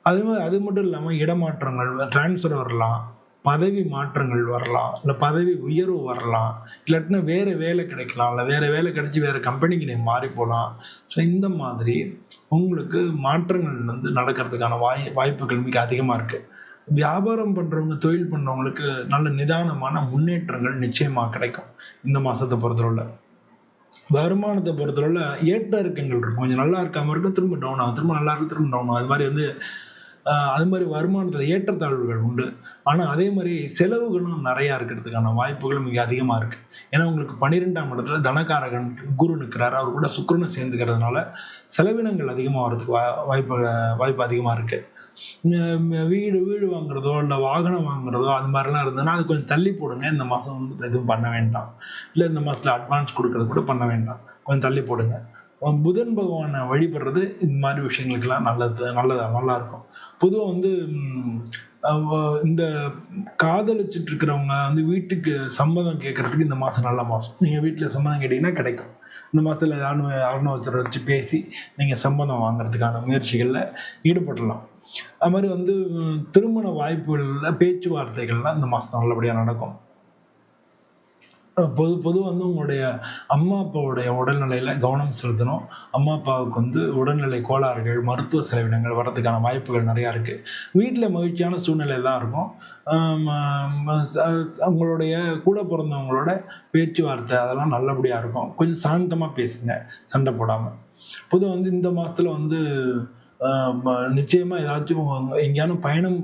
அது மட்டும் இல்லாமல் இடமாற்றங்கள், டிரான்ஸ்ஃபர் வரலாம், பதவி மாற்றங்கள் வரலாம், இல்லை பதவி உயர்வு வரலாம், இல்லாட்டினா வேறு வேலை கிடைக்கலாம், இல்லை வேறு வேலை கிடைச்சி வேறு கம்பெனிக்கு நீங்கள் மாறி போகலாம். ஸோ இந்த மாதிரி உங்களுக்கு மாற்றங்கள் வந்து நடக்கிறதுக்கான வாய்ப்புகள் மிக அதிகமாக இருக்குது. வியாபாரம் பண்ணுறவங்க, தொழில் பண்ணுறவங்களுக்கு நல்ல நிதானமான முன்னேற்றங்கள் நிச்சயமாக கிடைக்கும் இந்த மாதத்தை பொறுத்தவரை. வருமானத்தை பொறுத்தவரை ஏற்ற இறக்கங்கள் இருக்கும். கொஞ்சம் நல்லா இருக்காமல் இருக்கும், திரும்ப டவுன் ஆகும், திரும்ப நல்லா இருக்கும், திரும்ப டவுன் ஆகும். அது மாதிரி வந்து அது மாதிரி வருமானத்தில் ஏற்றத்தாழ்வுகள் உண்டு. ஆனால் அதே மாதிரி செலவுகளும் நிறையா இருக்கிறதுக்கான வாய்ப்புகள் மிக அதிகமாக இருக்குது. ஏன்னா உங்களுக்கு 12ஆம் இடத்துல தனகாரகன் குரு நிற்கிறார், அவர் கூட சுக்கிரனும் சேர்ந்துக்கிறதுனால செலவினங்கள் அதிகமாக வர்றதுக்கு வாய்ப்பு அதிகமாக இருக்குது. வீடு வாங்குறதோ இல்லை வாகனம் வாங்குறதோ அது மாதிரிலாம் இருந்ததுன்னா அது கொஞ்சம் தள்ளி போடுங்க. இந்த மாதம் வந்து எதுவும் பண்ண வேண்டாம். இல்லை இந்த மாதத்தில் அட்வான்ஸ் கொடுக்கறது கூட பண்ண வேண்டாம், கொஞ்சம் தள்ளி போடுங்க. புதன் பகவானை வழிபடுறது இந்த மாதிரி விஷயங்களுக்கெல்லாம் நல்லா இருக்கும். பொதுவாக வந்து இந்த காதலிச்சுட்டு இருக்கிறவங்க வந்து வீட்டுக்கு சம்மதம் கேட்கறதுக்கு இந்த மாதம் நல்ல மாதம். நீங்கள் வீட்டில் சம்மதம் கேட்டிங்கன்னா கிடைக்கும். இந்த மாதத்தில் யாருன்னு ஒருத்தரை வச்சு பேசி நீங்கள் சம்மதம் வாங்குறதுக்கான முயற்சிகளில் ஈடுபடலாம். அது மாதிரி வந்து திருமண வாய்ப்புகளில் பேச்சுவார்த்தைகள்லாம் இந்த மாதம் நல்லபடியாக நடக்கும். பொதுவாக வந்து உங்களுடைய அம்மா அப்பாவுடைய உடல்நிலையில கவனம் செலுத்தணும். அம்மா அப்பாவுக்கு வந்து உடல்நிலை கோளாறுகள், மருத்துவ செலவினங்கள் வர்றதுக்கான வாய்ப்புகள் நிறையா இருக்கு. வீட்டில் மகிழ்ச்சியான சூழ்நிலை தான் இருக்கும். அவங்களுடைய கூட பிறந்தவங்களோட பேச்சுவார்த்தை அதெல்லாம் நல்லபடியாக இருக்கும். கொஞ்சம் சாந்தமாக பேசுங்க, சண்டை போடாமல். பொதுவாக வந்து இந்த மாதத்துல வந்து நிச்சயமா ஏதாச்சும் எங்கேயானும் பயணம்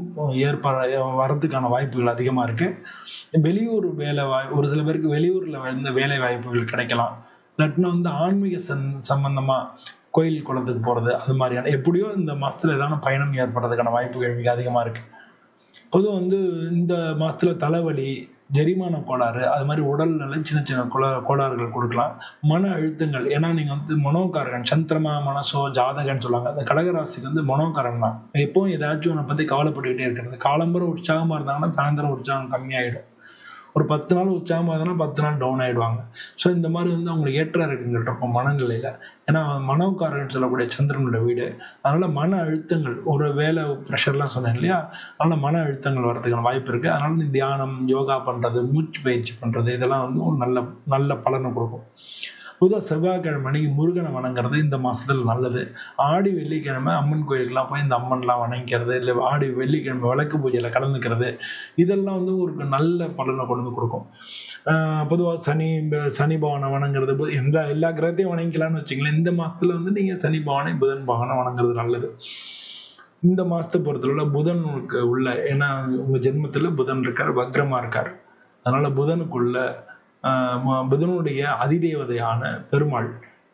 வர்றதுக்கான வாய்ப்புகள் அதிகமாக இருக்கு. வெளியூர் ஒரு சில பேருக்கு வெளியூர்ல வந்து வேலை வாய்ப்புகள் கிடைக்கலாம். இல்லாட்டினா வந்து ஆன்மீக சம்பந்தமா கோயில் குளத்துக்கு போறது, அது மாதிரியான எப்படியோ இந்த மாசத்துல ஏதான பயணம் ஏற்படுறதுக்கான வாய்ப்புகள் மிக அதிகமா இருக்கு. பொதுவாக வந்து இந்த மாதத்துல தலைவலி, ஜெரிமான கோளாறு, அது மாதிரி உடல்நல சின்ன சின்ன கோளாறுகள் கொடுக்கலாம். மன அழுத்தங்கள், ஏன்னா நீங்க வந்து மனோகாரகன், சந்திரமா மனசோ ஜாதகன்னு சொல்லுவாங்க. அந்த கடகராசிக்கு வந்து மனோகாரன் தான். எப்பவும் ஏதாச்சும் ஒன்றை பத்தி கவலைப்பட்டுக்கிட்டே இருக்கிறது. காலம்பரம் உற்சாகமா இருந்தாங்கன்னா சாயந்தரம் உற்சாகம் கம்மியாயிடும். ஒரு 10 நாள் உற்சாகமாக இருந்தால் 10 நாள் டவுன் ஆகிடுவாங்க. ஸோ இந்த மாதிரி வந்து அவங்களுக்கு ஏற்ற இறக்கங்கள் இருக்கும் மனநிலையில். ஏன்னா மனோகாரகன் சொல்லக்கூடிய சந்திரனோட வீடு. அதனால் மன அழுத்தங்கள், ஒரு வேலை ப்ரெஷர்லாம் சொன்னேன் இல்லையா, அதனால் மன அழுத்தங்கள் வரதுக்கான வாய்ப்பு இருக்குது. அதனால் நீ தியானம், யோகா பண்ணுறது, மூச்சு பயிற்சி பண்ணுறது, இதெல்லாம் வந்து ஒரு நல்ல நல்ல பலனை கொடுக்கும். பொதுவாக செவ்வாய்க்கிழமை அன்னைக்கு முருகனை வணங்குறது இந்த மாதத்துல நல்லது. ஆடி வெள்ளிக்கிழமை அம்மன் கோயிலுக்கெல்லாம் போய் இந்த அம்மன்லாம் வணங்கிக்கிறது, இல்லை ஆடி வெள்ளிக்கிழமை விளக்கு பூஜையில் கலந்துக்கிறது, இதெல்லாம் வந்து ஒரு நல்ல பலனை கொண்டு வந்து கொடுக்கும். பொதுவாக சனி பகவானை வணங்குறது, எல்லா கிரகத்தையும் வணங்கிக்கலாம்னு வச்சுங்களேன். இந்த மாதத்துல வந்து நீங்கள் சனி பகவானை, புதன் பகவானை வணங்குறது நல்லது. இந்த மாதத்தை பொறுத்தவரை புதனுக்கு உள்ள, ஏன்னா உங்க ஜென்மத்துல புதன் இருக்கார், வக்ரமா இருக்கார். அதனால புதனுக்குள்ள புதனுடைய அதிதேவதையான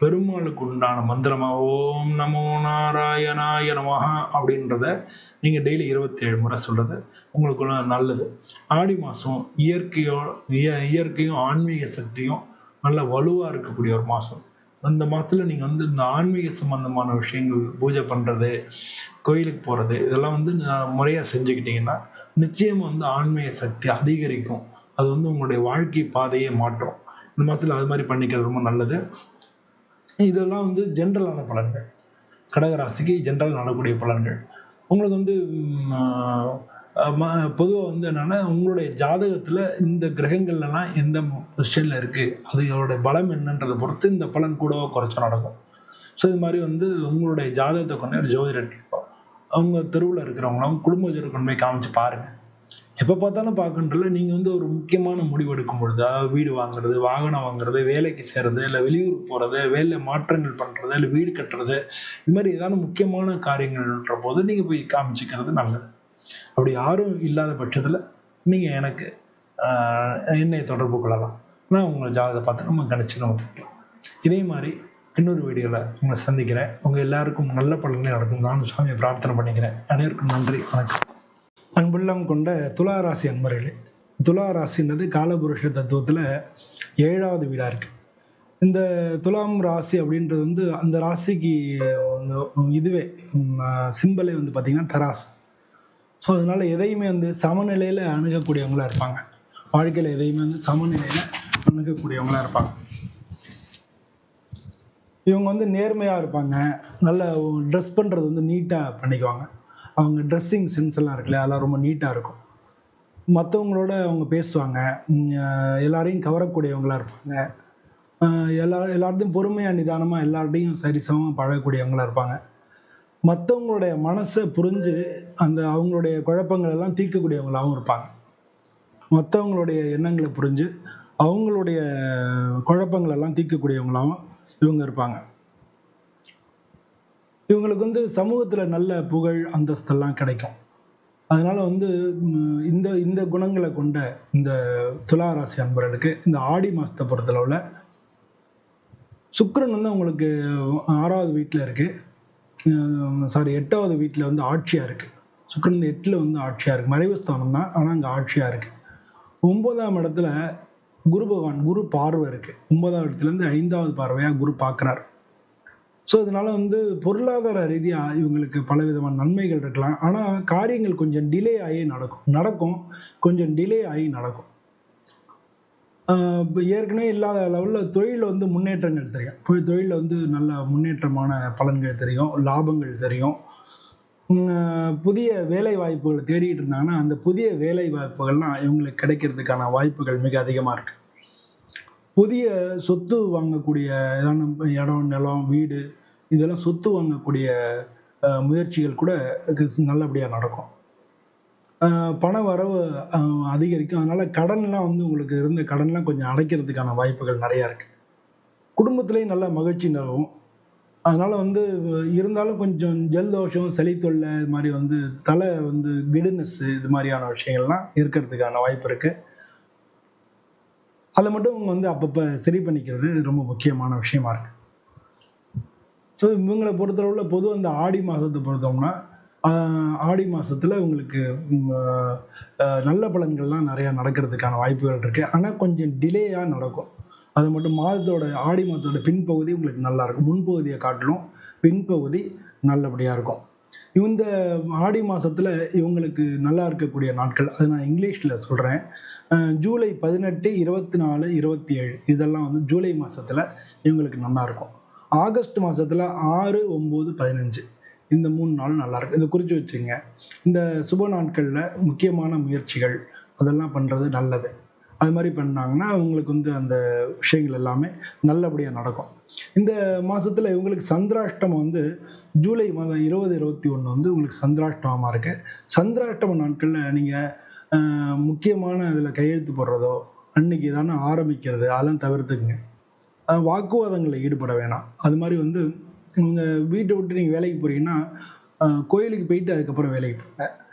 பெருமாளுக்கு உண்டான மந்திரமா ஓம் நமோ நாராயணாய நமஹா அப்படின்றத நீங்க டெய்லி 27 முறை சொல்றது உங்களுக்கு நல்லது. ஆடி மாசம் இயற்கையும் ஆன்மீக சக்தியும் நல்ல வலுவா இருக்கக்கூடிய ஒரு மாசம். அந்த மாசத்துல நீங்க வந்து இந்த ஆன்மீக சம்பந்தமான விஷயங்கள், பூஜை பண்றது, கோயிலுக்கு போறது, இதெல்லாம் வந்து முறையா செஞ்சுக்கிட்டீங்கன்னா நிச்சயமா வந்து ஆன்மீக சக்தி அதிகரிக்கும். அது வந்து உங்களுடைய வாழ்க்கை பாதையை மாற்றும். இந்த மாதத்தில் அது மாதிரி பண்ணிக்கிறது ரொம்ப நல்லது. இதெல்லாம் வந்து ஜென்ரலான பலன்கள், கடகராசிக்கு ஜென்ரல் நடக்கூடிய பலன்கள். உங்களுக்கு வந்து பொதுவாக வந்து என்னன்னா, உங்களுடைய ஜாதகத்தில் இந்த கிரகங்கள்லாம் எந்த பொசிஷனில் இருக்குது, அதோட பலம் என்னன்றதை பொறுத்து இந்த பலன் கூடவோ குறைச்சோ நடக்கும். ஸோ இது மாதிரி வந்து உங்களுடைய ஜாதகத்தை கொண்டு ஜோதிடர் கேட்போம். அவங்க தெருவில் இருக்கிறவங்களும் குடும்ப ஜோதிடர் கொண்டு போய் காமிச்சு பாருங்கள். எப்போ பார்த்தாலும் பார்க்கன்றல நீங்கள் வந்து ஒரு முக்கியமான முடிவு எடுக்கும் பொழுது, அதாவது வீடு வாங்குறது, வாகனம் வாங்குறது, வேலைக்கு சேர்றது, இல்லை வெளியூர் போகிறது, வேலை மாற்றங்கள் பண்ணுறது, இல்லை வீடு கட்டுறது, இது மாதிரி ஏதாவது முக்கியமான காரியங்கள்ன்ற போது நீங்கள் போய் காமிச்சிக்கிறது நல்லது. அப்படி யாரும் இல்லாத பட்சத்தில் நீங்கள் எனக்கு என்னை தொடர்பு கொள்ளலாம். நான் உங்களை ஜாதகத்தை பார்த்து நம்ம கணிச்சு நம்ம பார்க்கலாம். இதே மாதிரி இன்னொரு வீடியோவில் உங்களை சந்திக்கிறேன். உங்கள் எல்லாருக்கும் நல்ல பலன்கள் நடக்கும் நான் சுவாமியை பிரார்த்தனை பண்ணிக்கிறேன். அனைவருக்கும் நன்றி, வணக்கம். அன்புள்ளம் கொண்ட துளாராசி அன்பர்களே, துளாராசின்றது காலபுருஷ தத்துவத்தில் 7வது வீடாக இருக்குது. இந்த துலாம் ராசி அப்படின்றது வந்து அந்த ராசிக்கு இதுவே சிம்பலே வந்து பார்த்திங்கன்னா தராசு. ஸோ அதனால் எதையுமே வந்து சமநிலையில் அணுகக்கூடியவங்களாக இருப்பாங்க. வாழ்க்கையில் எதையுமே வந்து சமநிலையில் அணுகக்கூடியவங்களாக இருப்பாங்க. இவங்க வந்து நேர்மையாக இருப்பாங்க. நல்ல ட்ரெஸ் பண்ணுறது வந்து நீட்டாக பண்ணிக்குவாங்க. அவங்க ட்ரெஸ்ஸிங் சென்ஸ் எல்லாம் இருக்குல்ல, அதெல்லாம் ரொம்ப நீட்டாக இருக்கும். மற்றவங்களோட அவங்க பேசுவாங்க. எல்லாரையும் கவரக்கூடியவங்களாக இருப்பாங்க. எல்லார்ட்டையும் பொறுமையாக நிதானமாக எல்லார்ட்டையும் சரிசமமாக பழகக்கூடியவங்களாக இருப்பாங்க. மற்றவங்களுடைய மனசை புரிஞ்சு அந்த அவங்களுடைய குழப்பங்கள் எல்லாம் தீர்க்கக்கூடியவங்களாகவும் இருப்பாங்க. மற்றவங்களுடைய எண்ணங்களை புரிஞ்சு அவங்களுடைய குழப்பங்கள் எல்லாம் தீர்க்கக்கூடியவங்களாகவும் இவங்க இருப்பாங்க. இவங்களுக்கு வந்து சமூகத்தில் நல்ல புகழ், அந்தஸ்தெல்லாம் கிடைக்கும். அதனால் வந்து இந்த குணங்களை கொண்ட இந்த துளாராசி அன்பர்களுக்கு இந்த ஆடி மாதத்தை பொறுத்தளவில் சுக்கிரன் வந்து உங்களுக்கு 6வது வீட்டில் இருக்குது. 8வது வீட்டில் வந்து ஆட்சியாக இருக்குது. சுக்கிரன் வந்து 8ல் வந்து ஆட்சியாக இருக்குது. மறைவு ஸ்தானம் தான், ஆனால் அங்கே ஆட்சியாக இருக்குது. 9ஆம் இடத்துல குரு பகவான், குரு பார்வை இருக்குது. 9வது இடத்துலேருந்து 5வது பார்வையாக குரு பார்க்குறார். ஸோ அதனால வந்து பொருளாதார ரீதியாக இவங்களுக்கு பலவிதமான நன்மைகள் இருக்கலாம். ஆனால் காரியங்கள் கொஞ்சம் டிலே ஆகி நடக்கும் கொஞ்சம் டிலே ஆகி நடக்கும். இப்போ ஏற்கனவே இல்லாத லெவலில் தொழிலில் வந்து முன்னேற்றங்கள் தெரியும். இப்போ தொழிலில் வந்து நல்ல முன்னேற்றமான பலன்கள் தெரியும், லாபங்கள் தெரியும். புதிய வேலை வாய்ப்புகளை தேடிட்டு இருந்தாங்கன்னா அந்த புதிய வேலை வாய்ப்புகள்லாம் இவங்களுக்கு கிடைக்கிறதுக்கான வாய்ப்புகள் மிக அதிகமாக இருக்கு. புதிய சொத்து வாங்கக்கூடிய ஏதான இடம், நிலம், வீடு இதெல்லாம் சொத்து வாங்கக்கூடிய முயற்சிகள் கூட நல்லபடியாக நடக்கும். பண வரவு அதிகரிக்கும். அதனால கடன்லாம் வந்து உங்களுக்கு இருந்த கடன்லாம் கொஞ்சம் அடைக்கிறதுக்கான வாய்ப்புகள் நிறையா இருக்கு. குடும்பத்திலேயும் நல்ல மகிழ்ச்சி நிலவும். அதனால வந்து இருந்தாலும் கொஞ்சம் ஜலதோஷம், சளி தொல்லை இது மாதிரி வந்து தலை வந்து கிடுனஸ் இது மாதிரியான விஷயங்கள்லாம் இருக்கிறதுக்கான வாய்ப்பு இருக்கு. அதை மட்டும் இவங்க வந்து அப்பப்போ சரி பண்ணிக்கிறது ரொம்ப முக்கியமான விஷயமா இருக்கு. ஸோ இவங்களை பொறுத்தளவில் பொதுவாக அந்த ஆடி மாதத்தை பொறுத்தோம்னா ஆடி மாதத்தில் உங்களுக்கு நல்ல பலன்கள்லாம் நிறையா நடக்கிறதுக்கான வாய்ப்புகள் இருக்குது. ஆனால் கொஞ்சம் டிலேயாக நடக்கும். அது மட்டும் ஆடி மாதத்தோட பின்பகுதி உங்களுக்கு நல்லாயிருக்கும். முன்பகுதியை காட்டிலும் பின்பகுதி நல்லபடியாக இருக்கும். இந்த ஆடி மாதத்தில் இவங்களுக்கு நல்லா இருக்கக்கூடிய நாட்கள் அது நான் இங்கிலீஷில் சொல்கிறேன். ஜூலை 18, 24, 27 இதெல்லாம் வந்து ஜூலை மாதத்தில் இவங்களுக்கு நல்லாயிருக்கும். ஆகஸ்ட் மாதத்தில் 6, 9, 15 இந்த 3 நாள் நல்லாயிருக்கும். இதை குறித்து வச்சுங்க. இந்த சுப நாட்களில் முக்கியமான முயற்சிகள் அதெல்லாம் பண்ணுறது நல்லது. அது மாதிரி பண்ணாங்கன்னா அவங்களுக்கு வந்து அந்த விஷயங்கள் எல்லாமே நல்லபடியாக நடக்கும். இந்த மாதத்தில் இவங்களுக்கு சந்திராஷ்டமம் வந்து ஜூலை மாதம் 20, 21 வந்து உங்களுக்கு சந்திராஷ்டமமாக இருக்குது. சந்திராஷ்டம நாட்களில் நீங்கள் முக்கியமான இதில் கையெழுத்து போடுறதோ அன்னைக்கு தானே ஆரம்பிக்கிறது அதெல்லாம் தவிர்த்துக்குங்க. வாக்குவாதங்களில் ஈடுபட வேணாம். அது மாதிரி வந்து உங்கள் வீட்டை விட்டு நீங்கள் வேலைக்கு போகிறீங்கன்னா கோயிலுக்கு போயிட்டு அதுக்கப்புறம் வேலைக்கு போங்க.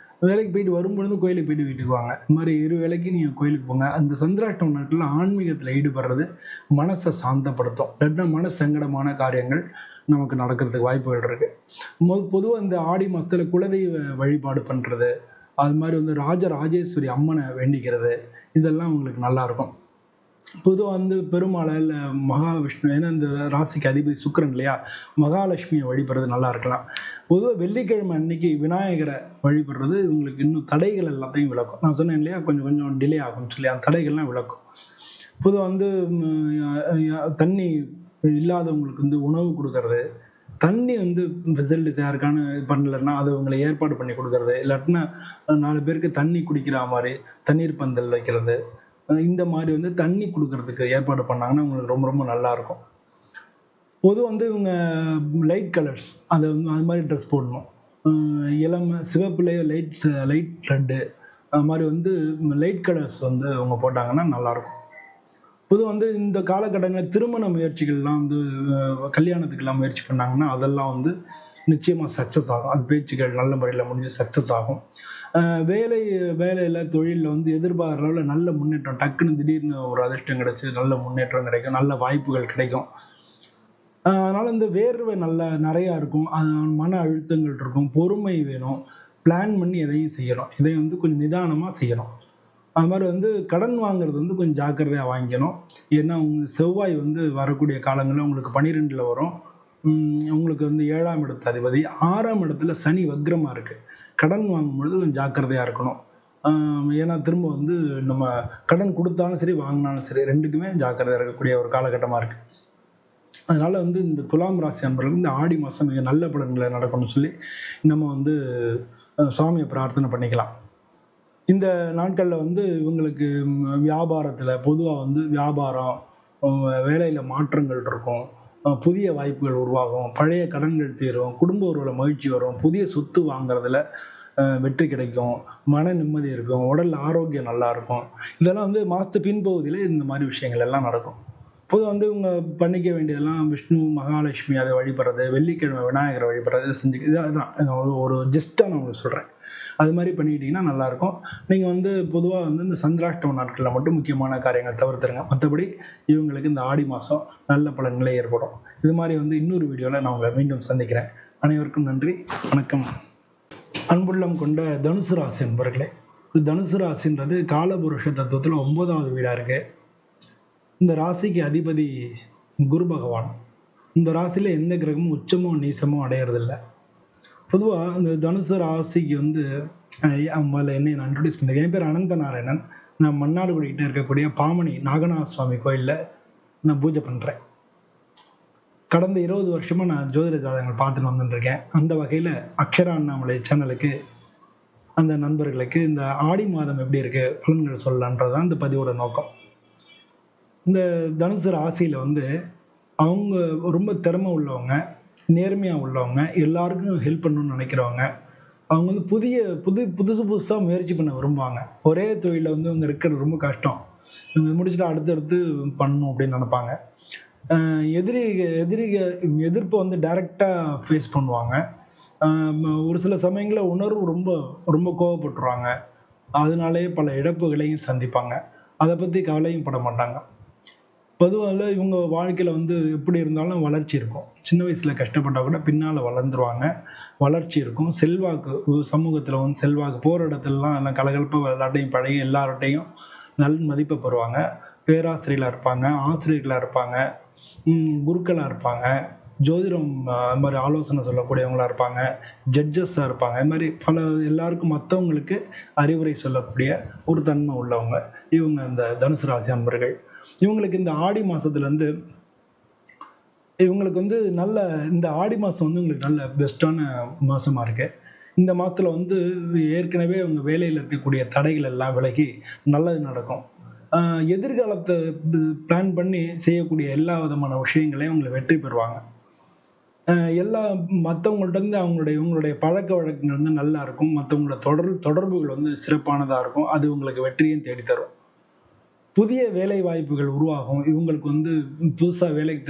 வேலைக்கு போயிட்டு வரும்பொழுது கோயிலுக்கு போயிட்டு வீட்டுக்கு வாங்க. இது மாதிரி 2 வேளைக்கு நீங்கள் கோயிலுக்கு போங்க. அந்த சந்திராஷ்டம நாட்களில் ஆன்மீகத்தில் ஈடுபடுறது மனசை சாந்தப்படுத்தும். இல்லைன்னா மன சங்கடமான காரியங்கள் நமக்கு நடக்கிறதுக்கு வாய்ப்புகள் இருக்குது. பொதுவாக இந்த ஆடி மாதத்தில் குலதெய்வ வழிபாடு பண்ணுறது அது மாதிரி வந்து ராஜராஜேஸ்வரி அம்மனை வேண்டிக்கிறது இதெல்லாம் உங்களுக்கு நல்லாயிருக்கும். பொதுவாக வந்து பெருமாளை இல்லை மகாவிஷ்ணு ஏன்னா இந்த ராசிக்கு அதிபதி சுக்கிரன் இல்லையா, மகாலட்சுமியை வழிபடுறது நல்லா இருக்கலாம். பொதுவாக வெள்ளிக்கிழமை அன்னைக்கு விநாயகரை வழிபடுறது இவங்களுக்கு இன்னும் தடைகள் எல்லாத்தையும் விளக்கும். நான் சொன்னேன் இல்லையா கொஞ்சம் கொஞ்சம் டிலே ஆகும்னு சொல்லி அந்த தடைகள்லாம் விளக்கும். பொதுவாக வந்து தண்ணி இல்லாதவங்களுக்கு வந்து உணவு கொடுக்கறது, தண்ணி வந்து ஃபெசிலிட்டிஸ் யாருக்கான இது பண்ணலைன்னா அது அவங்களை ஏற்பாடு பண்ணி கொடுக்கறது, இல்லாட்டினா 4 பேருக்கு தண்ணி குடிக்கிற மாதிரி தண்ணீர் பந்தல் வைக்கிறது, இந்த மாதிரி வந்து தண்ணி கொடுக்கறதுக்கு ஏற்பாடு பண்ணாங்கன்னா உங்களுக்கு ரொம்ப ரொம்ப நல்லாயிருக்கும். பொதுவாக வந்து இவங்க லைட் கலர்ஸ் அது மாதிரி ட்ரெஸ் போடணும். இளம் சிவப்புலேயே லைட் ரெட்டு அது மாதிரி வந்து லைட் கலர்ஸ் வந்து அவங்க போட்டாங்கன்னா நல்லாயிருக்கும். பொதுவாக வந்து இந்த காலகட்டங்களில் திருமண முயற்சிகள்லாம் வந்து கல்யாணத்துக்கெல்லாம் முயற்சி பண்ணாங்கன்னா அதெல்லாம் வந்து நிச்சயமாக சக்ஸஸ் ஆகும். அது பேச்சுக்கள் நல்ல முறையில் முடிஞ்சு சக்ஸஸ் ஆகும். வேலையில் தொழிலில் வந்து எதிர்பார்க்குற அளவில் நல்ல முன்னேற்றம் டக்குன்னு திடீர்னு ஒரு அதிர்ஷ்டம் கிடச்சி நல்ல முன்னேற்றம் கிடைக்கும், நல்ல வாய்ப்புகள் கிடைக்கும். அதனால் இந்த வேர்வை நிறையா இருக்கும், மன அழுத்தங்கள் இருக்கும், பொறுமை வேணும், பிளான் பண்ணி எதையும் செய்யணும், இதையும் வந்து கொஞ்சம் நிதானமாக செய்யணும். அது மாதிரி வந்து கடன் வாங்குறது வந்து கொஞ்சம் ஜாக்கிரதையாக வாங்கிக்கணும். ஏன்னா செவ்வாய் வந்து வரக்கூடிய காலங்களில் உங்களுக்கு 12ல் வரும். உங்களுக்கு வந்து 7ஆம் இடத்து அதிபதி, 6ஆம் இடத்துல சனி வக்ரமாக இருக்குது. கடன் வாங்கும்பொழுது கொஞ்சம் ஜாக்கிரதையாக இருக்கணும். ஏன்னா திரும்ப வந்து நம்ம கடன் கொடுத்தாலும் சரி வாங்கினாலும் சரி ரெண்டுக்குமே ஜாக்கிரதையாக இருக்கக்கூடிய ஒரு காலகட்டமாக இருக்குது. அதனால் வந்து இந்த துலாம் ராசி அன்பர்களுக்கு இந்த ஆடி மாதம் மிக நல்ல பலன்களை நடக்கணும்னு சொல்லி நம்ம வந்து சுவாமியை பிரார்த்தனை பண்ணிக்கலாம். இந்த நாட்களில் வந்து இவங்களுக்கு வியாபாரத்தில் பொதுவாக வந்து வியாபாரம் வேலையில் மாற்றங்கள் இருக்கும், புதிய வாய்ப்புகள் உருவாகும், பழைய கடன்கள் தீரும், குடும்ப உறவுல மகிழ்ச்சி வரும், புதிய சொத்து வாங்குறதுல வெற்றி கிடைக்கும், மன நிம்மதி இருக்கும், உடல் ஆரோக்கியம் நல்லாயிருக்கும். இதெல்லாம் வந்து மாதத்து பின்பகுதியில் இந்த மாதிரி விஷயங்கள் எல்லாம் நடக்கும். பொதுவாக வந்து இவங்க பண்ணிக்க வேண்டியதெல்லாம் விஷ்ணு மகாலட்சுமி அதை வழிபடுறது, வெள்ளிக்கிழமை விநாயகரை வழிபடுறது அதுதான் ஒரு ஜஸ்ட்டாக நான் உங்களுக்கு சொல்கிறேன். அது மாதிரி பண்ணிக்கிட்டிங்கன்னா நல்லாயிருக்கும். நீங்கள் வந்து பொதுவாக வந்து இந்த சந்திராஷ்டம நாட்களில் மட்டும் முக்கியமான காரியங்கள் தவிர்த்துருங்க. மற்றபடி இவங்களுக்கு இந்த ஆடி மாதம் நல்ல பலன்களே ஏற்படும். இது மாதிரி வந்து இன்னொரு வீடியோவில் நான் உங்களை மீண்டும் சந்திக்கிறேன். அனைவருக்கும் நன்றி, வணக்கம். அன்புள்ளம் கொண்ட தனுசு ராசி என்பர்களே, தனுசு ராசின்றது காலபுருஷ தத்துவத்தில் 9வது வீடாக இருக்குது. இந்த ராசிக்கு அதிபதி குரு பகவான். இந்த ராசியில எந்த கிரகமும் உச்சமோ நீசமோ அடையறதில்ல. பொதுவா அந்த தனுசு ராசிக்கு வந்து முதல்ல என்னை நான் இன்ட்ரோடியூஸ் பண்ணிக்கிறேன். என் பேர் அனந்த நாராயணன். நான் மன்னார்குடிகிட்ட இருக்கக்கூடிய பாமணி நாகநாத சுவாமி கோயில்ல நான் பூஜை பண்றேன். கடந்த 20 வருஷமா நான் ஜோதிட ஜாதகங்கள் பார்த்துட்டு வந்துட்டுருக்கேன். அந்த வகையில அக்ஷரா அண்ணாமலை சேனலுக்கு அந்த நண்பர்களுக்கு இந்த ஆடி மாதம் எப்படி இருக்கு பலன்கள் சொல்லலான்றது தான் இந்த பதிவோட நோக்கம். இந்த தனுசு ராசியில வந்து அவங்க ரொம்ப திறமை உள்ளவங்க, நேர்மையா உள்ளவங்க, எல்லாருக்கும் ஹெல்ப் பண்ணணும்னு நினைக்கிறவங்க. அவங்க வந்து புதுசா முயற்சி பண்ண விரும்புவாங்க. ஒரே தொழில்ல வந்து இவங்க இருக்கிறது ரொம்ப கஷ்டம். இவங்க முடிச்சுட்டு அடுத்தடுத்து பண்ணணும் அப்படின்னு நினைப்பாங்க. எதிர்ப்பை வந்து டைரக்டா ஃபேஸ் பண்ணுவாங்க. ஒரு சில சமயங்கள்ல உணர்வு ரொம்ப ரொம்ப கோவப்பட்டுருவாங்க. அதனாலேயே பல இழப்புகளையும் சந்திப்பாங்க. அதை பத்தி கவலையும் பட மாட்டாங்க. பொதுவாக இவங்க வாழ்க்கையில வந்து எப்படி இருந்தாலும் வளர்ச்சி இருக்கும். சின்ன வயசுல கஷ்டப்பட்டா கூட பின்னால வளர்ந்துருவாங்க. வளர்ச்சி இருக்கும். செல்வாக்கு சமூகத்துல வந்து செல்வாக்கு போற இடத்துலலாம் எல்லாம் கலகலப்பா எல்லார்ட்டையும் பழகி எல்லார்ட்டையும் நல் மதிப்பை பெறுவாங்க. பேராசிரியர்களா இருப்பாங்க, ஆசிரியர்களா இருப்பாங்க, குருக்களா இருப்பாங்க, ஜோதிடம் அது மாதிரி ஆலோசனை சொல்லக்கூடியவங்களா இருப்பாங்க, ஜட்ஜஸா இருப்பாங்க. அது மாதிரி பல எல்லாருக்கும் மற்றவங்களுக்கு அறிவுரை சொல்லக்கூடிய ஒரு தன்மை உள்ளவங்க இவங்க இந்த தனுசு ராசி அன்பர்கள். இவங்களுக்கு இந்த ஆடி மாசத்துலேருந்து இவங்களுக்கு வந்து நல்ல இந்த ஆடி மாதம் வந்து உங்களுக்கு நல்ல பெஸ்ட்டான மாதமாக இருக்கு. இந்த மாதத்தில் வந்து ஏற்கனவே அவங்க வேலையில் இருக்கக்கூடிய தடைகள் எல்லாம் விலகி நல்லது நடக்கும். எதிர்காலத்தை பிளான் பண்ணி செய்யக்கூடிய எல்லா விதமான விஷயங்களையும் அவங்க வெற்றி பெறுவாங்க. எல்லா மற்றவங்கள்ட்ட இருந்து இவங்களுடைய பழக்க வழக்கங்கள் வந்து நல்லா இருக்கும். மற்றவங்களோட தொடர்புகள் வந்து சிறப்பானதாக இருக்கும். அது உங்களுக்கு வெற்றியும் தேடித்தரும். புதிய வேலை வாய்ப்புகள் உருவாகும். இவங்களுக்கு வந்து புதுசாக வேலைக்கு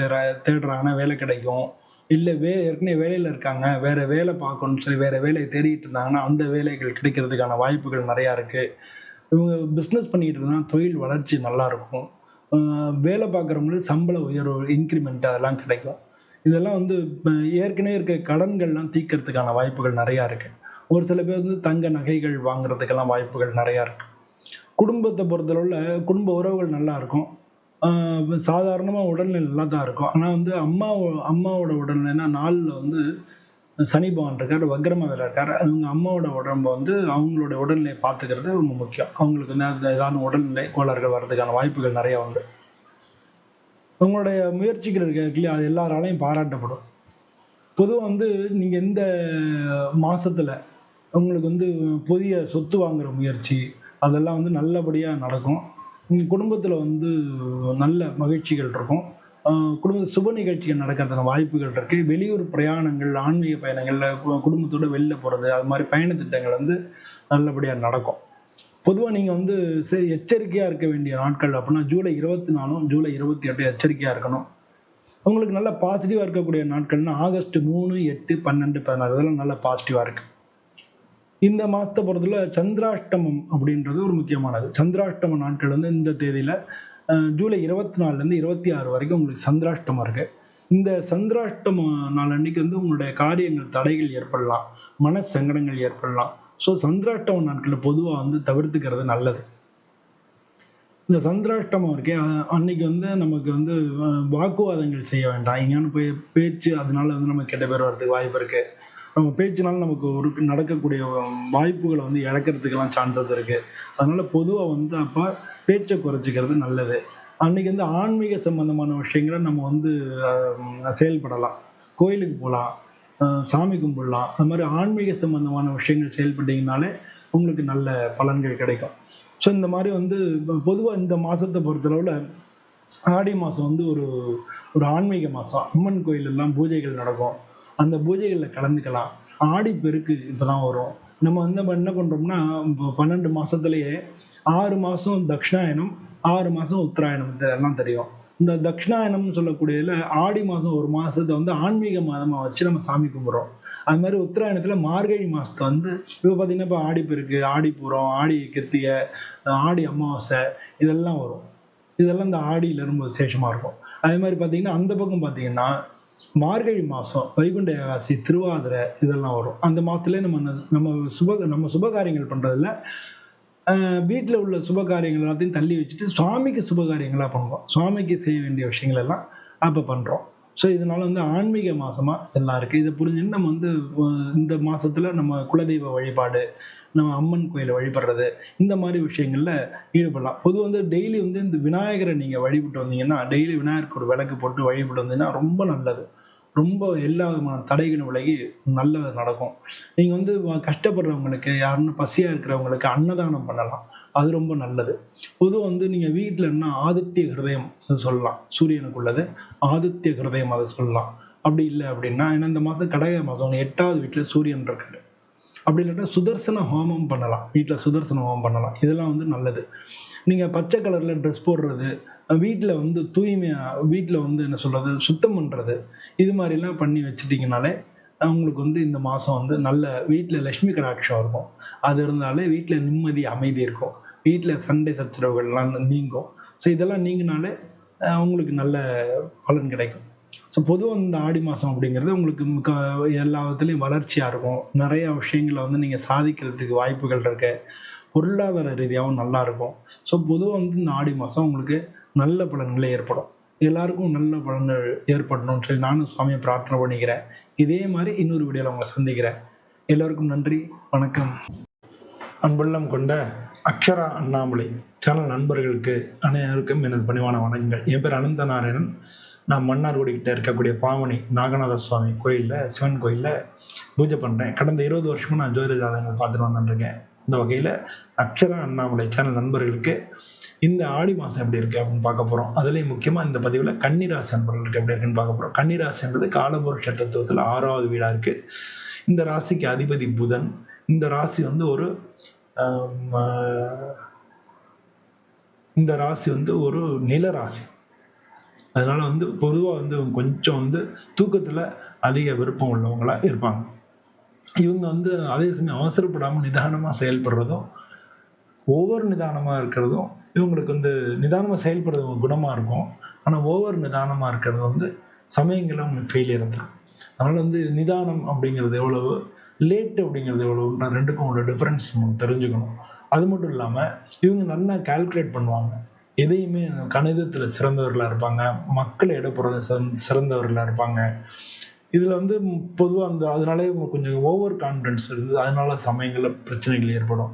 தேடுறாங்கன்னா வேலை கிடைக்கும். இல்லை ஏற்கனவே வேலையில் இருக்காங்க, வேற வேலை பார்க்கணும்னு சொல்லி வேற வேலையை தேடிட்டு இருந்தாங்கன்னா அந்த வேலைகள் கிடைக்கிறதுக்கான வாய்ப்புகள் நிறையா இருக்கு. இவங்க பிஸ்னஸ் பண்ணிட்டு இருந்தால் தொழில் வளர்ச்சி நல்லா இருக்கும். வேலை பார்க்குறவங்களுக்கு சம்பள உயர்வு, இன்க்ரிமெண்ட் அதெல்லாம் கிடைக்கும். இதெல்லாம் வந்து ஏற்கனவே இருக்க கடன்கள்லாம் தீர்க்கறதுக்கான வாய்ப்புகள் நிறையா இருக்கு. ஒரு சில பேர் வந்து தங்க நகைகள் வாங்குறதுக்கெல்லாம் வாய்ப்புகள் நிறையா இருக்கு. குடும்பத்தை பொறுத்தளவுல குடும்ப உறவுகள் நல்லா இருக்கும். சாதாரணமாக உடல்நிலை நல்லா தான் இருக்கும். ஆனால் வந்து அம்மாவோட உடல்நிலைனா நாளில் வந்து சனி பகவான் இருக்கார், வக்ரமாக வேற இருக்கார். அவங்க அம்மாவோட உடம்பை வந்து அவங்களோட உடல்நிலையை பார்த்துக்கிறது ரொம்ப முக்கியம். அவங்களுக்கு வந்து ஏதாவது உடல்நிலை கோளாறுகள் வர்றதுக்கான வாய்ப்புகள் நிறையா உண்டு. உங்களுடைய முயற்சிகள் இல்லையா, அது எல்லாராலையும் பாராட்டப்படும். பொதுவாக வந்து நீங்கள் இந்த மாசத்துல உங்களுக்கு வந்து புதிய சொத்து வாங்குற முயற்சி அதெல்லாம் வந்து நல்லபடியாக நடக்கும். உங்கள் குடும்பத்தில் வந்து நல்ல மகிழ்ச்சிகள் இருக்கும். குடும்ப சுப நிகழ்ச்சிகள் நடக்கிறதுக்கான வாய்ப்புகள் இருக்குது. வெளியூர் பிரயாணங்கள், ஆன்மீக பயணங்களில் குடும்பத்தோடு வெளில போகிறது, அது மாதிரி பயணத்திட்டங்கள் வந்து நல்லபடியாக நடக்கும். பொதுவாக நீங்கள் வந்து எச்சரிக்கையாக இருக்க வேண்டிய நாட்கள் அப்படின்னா ஜூலை 24, ஜூலை 28 எச்சரிக்கையாக இருக்கணும். உங்களுக்கு நல்ல பாசிட்டிவாக இருக்கக்கூடிய நாட்கள்னா ஆகஸ்ட் 3, 8, 12, 16 இதெல்லாம் நல்ல பாசிட்டிவாக இருக்குது. இந்த மாதத்தை பொறுத்தவரை சந்திராஷ்டமம் அப்படின்றது ஒரு முக்கியமானது. சந்திராஷ்டம நாட்கள் வந்து இந்த தேதியில் ஜூலை 24லேருந்து 26 வரைக்கும் உங்களுக்கு சந்திராஷ்டமம் இருக்குது. இந்த சந்திராஷ்டம நாள் அன்னைக்கு வந்து உங்களுடைய காரியங்கள் தடைகள் ஏற்படலாம், மன சங்கடங்கள் ஏற்படலாம். ஸோ சந்திராஷ்டம நாட்களில் பொதுவாக வந்து தவிர்த்துக்கிறது நல்லது. இந்த சந்திராஷ்டமம் இருக்கே அன்னைக்கு வந்து நமக்கு வந்து வாக்குவாதங்கள் செய்ய வேண்டாம். எங்கேயானு போய் பேச்சு அதனால வந்து நம்ம கெட்ட பேர் வர்றதுக்கு வாய்ப்பு இருக்குது. நம்ம பேச்சுனால நமக்கு ஒரு நடக்கக்கூடிய வாய்ப்புகளை வந்து இழக்கிறதுக்கெல்லாம் சான்சஸ் இருக்குது. அதனால் பொதுவாக வந்து அப்போ பேச்சை குறைச்சிக்கிறது நல்லது. அன்றைக்கி வந்து ஆன்மீக சம்பந்தமான விஷயங்களை நம்ம வந்து செயல்படலாம். கோயிலுக்கு போகலாம், சாமி கும்பிடலாம். அது மாதிரி ஆன்மீக சம்பந்தமான விஷயங்கள் செயல்பட்டீங்கனாலே உங்களுக்கு நல்ல பலன்கள் கிடைக்கும். ஸோ இந்த மாதிரி வந்து பொதுவாக இந்த மாதத்தை பொறுத்தளவில் ஆடி மாதம் வந்து ஒரு ஒரு ஆன்மீக மாதம். அம்மன் கோயிலெல்லாம் பூஜைகள் நடக்கும். அந்த பூஜைகளில் கலந்துக்கலாம். ஆடி பெருக்கு இப்போ தான் வரும். நம்ம வந்து என்ன பண்ணுறோம்னா, இப்போ 12 மாதத்துலேயே 6 மாதம் தக்ஷிணாயனம், 6 மாதம் உத்தராயணம் இதெல்லாம் தெரியும். இந்த தக்ஷிணாயனம்னு சொல்லக்கூடியதில் ஆடி மாதம் ஒரு மாதத்தை வந்து ஆன்மீக மாதமாக வச்சு நம்ம சாமி கும்பிட்றோம். அது மாதிரி உத்தராயணத்தில் மார்கழி மாதத்தை வந்து இப்போ பார்த்திங்கன்னா இப்போ ஆடி பெருக்கு, ஆடி பூரம், ஆடி கிருத்திகை, ஆடி அமாவாசை இதெல்லாம் வரும். இதெல்லாம் இந்த ஆடியில் ரொம்ப விசேஷமாக இருக்கும். அதே மாதிரி பார்த்திங்கன்னா அந்த பக்கம் பார்த்திங்கன்னா மார்கழி மாதம் வைகுண்ட ஏகாதசி, திருவாதிரை இதெல்லாம் வரும். அந்த மாதத்துலேயே நம்ம சுபகாரியங்கள் பண்ணுறதில்ல, வீட்டில் உள்ள சுபகாரியங்கள் எல்லாத்தையும் தள்ளி வச்சுட்டு சுவாமிக்கு சுபகாரியங்களாக பண்ணுவோம். சுவாமிக்கு செய்ய வேண்டிய விஷயங்கள் எல்லாம் அப்போ பண்ணுறோம். ஸோ இதனால வந்து ஆன்மீக மாசமா இதெல்லாம் இருக்குது. இதை புரிஞ்சுன்னு நம்ம வந்து இந்த மாசத்துல நம்ம குலதெய்வ வழிபாடு, நம்ம அம்மன் கோயிலை வழிபடுறது, இந்த மாதிரி விஷயங்கள்ல ஈடுபடலாம். பொதுவாக வந்து டெய்லி வந்து இந்த விநாயகரை நீங்கள் வழிபட்டு வந்தீங்கன்னா, டெய்லி விநாயகருக்கு ஒரு விளக்கு போட்டு வழிபட்டு வந்தீங்கன்னா ரொம்ப நல்லது. ரொம்ப எல்லா விதமான தடைகளும் விலகி நல்லது நடக்கும். நீங்க வந்து கஷ்டப்படுறவங்களுக்கு, யாருன்னா பசியா இருக்கிறவங்களுக்கு அன்னதானம் பண்ணலாம். அது ரொம்ப நல்லது. பொதுவா வந்து நீங்க வீட்லன்னா ஆதித்ய ஹிருதயம் அது சொல்லலாம். சூரியனுக்கு உள்ளது. ஆதித்ய ஹிருதயம் அத சொல்லலாம். அப்படி இல்ல அப்படின்னா, ஏன்னா இந்த மாசம் கடக மாதம் 8வது வீட்ல சூரியன் இருக்காரு. அப்படி இல்லாட்டா சுதர்சன ஹோமம் பண்ணலாம். வீட்ல சுதர்சன ஹோமம் பண்ணலாம். இதெல்லாம் வந்து நல்லது. நீங்க பச்சை கலர்ல ட்ரெஸ் போடுறது, வீட்ல வந்து தூய்மையா வீட்ல வந்து என்ன சொல்றது, சுத்தம் பண்றது, இது மாரிலாம் பண்ணி வச்சுட்டீங்கனாலே, உங்களுக்கு வந்து இந்த மாசம் வந்து நல்ல வீட்ல லட்சுமி கடாட்சம் இருக்கும். அது இருந்தாலே வீட்ல நிம்மதி, அமைதி இருக்கும். வீட்ல சண்டை சச்சரவுகள்லாம் நீங்கும். ஸோ இதெல்லாம் நீங்குனாலே, உங்களுக்கு நல்ல பலன் கிடைக்கும். ஸோ பொதுவா இந்த ஆடி மாசம் அப்படிங்கிறது உங்களுக்கு எல்லா விதத்துலயும் வளர்ச்சியா இருக்கும். நெறைய விஷயங்கள வந்து நீங்க சாதிக்கிறதுக்கு வாய்ப்புகள் இருக்கு. பொருளாதார ரீதியாவும் நல்லா இருக்கும். ஸோ பொதுவா வந்து இந்த ஆடி மாசம் உங்களுக்கு நல்ல பலன்களே ஏற்படும். எல்லாருக்கும் நல்ல பலன்கள் ஏற்படணும்னு சொல்லி நானும் சாமியை பிரார்த்தனை பண்ணிக்கிறேன். இதே மாரி இன்னொரு வீடியோல உங்கள சந்திக்கிறேன். எல்லோருக்கும் நன்றி. வணக்கம். அன்புள்ளம் கொண்ட அக்ஷரா அண்ணாமலை சேனல் நண்பர்களுக்கு அனைவருக்கும் எனது பணிவான வணக்கங்கள். என் பேர் அனந்த நாராயணன். நான் மன்னார்குடி கிட்ட இருக்கக்கூடிய பாவனி நாகநாத சுவாமி கோயிலில், சிவன் கோயிலில் பூஜை பண்ணுறேன். கடந்த 20 வருஷமா நான் ஜோதிட ஜாதகங்கள் பார்த்துட்டு வந்துட்டுருக்கேன். இந்த வகையில் அக்ஷரா அண்ணாமலை சேனல் நண்பர்களுக்கு இந்த ஆடி மாதம் எப்படி இருக்குது அப்படின்னு பார்க்க போகிறோம். அதுலேயும் முக்கியமாக இந்த பதிவில் கன்னிராசி நண்பர்களுக்கு எப்படி இருக்குன்னு பார்க்க போகிறோம். கன்னிராசின்றது காலபுருஷ தத்துவத்தில் 6வது வீடாக இருக்குது. இந்த ராசிக்கு அதிபதி புதன். இந்த ராசி வந்து இந்த ராசி வந்து ஒரு நில ராசி. அதனால வந்து பொதுவாக வந்து கொஞ்சம் வந்து தூக்கத்தில் அதிக விருப்பம் உள்ளவங்களா இருப்பாங்க. இவங்க வந்து அதே சமயம் அவசரப்படாமல் நிதானமாக செயல்படுறதும், ஓவர் நிதானமாக இருக்கிறதும், இவங்களுக்கு வந்து நிதானமாக செயல்படுறது குணமாக இருக்கும். ஆனால் ஓவர் நிதானமாக இருக்கிறது வந்து சமயங்களில் அவங்களுக்கு ஃபெயிலியர் இருக்கும். அதனால் வந்து நிதானம் அப்படிங்கிறது எவ்வளவு, லேட் அப்படிங்கிறது எவ்வளவுன்ற ரெண்டுக்கும் உள்ள டிஃப்ரென்ஸ் நம்ம தெரிஞ்சுக்கணும். அது மட்டும் இல்லாமல் இவங்க நல்லா கால்குலேட் பண்ணுவாங்க. எதையுமே கணிதத்தில் சிறந்தவர்களாக இருப்பாங்க. மக்களை இடப்படுறது சிறந்தவர்களாக இருப்பாங்க. இதில் வந்து பொதுவாக அதனாலே இவங்க கொஞ்சம் ஓவர் கான்ஃபிடன்ஸ் இருந்து அதனால சமயங்களில் பிரச்சனைகள் ஏற்படும்.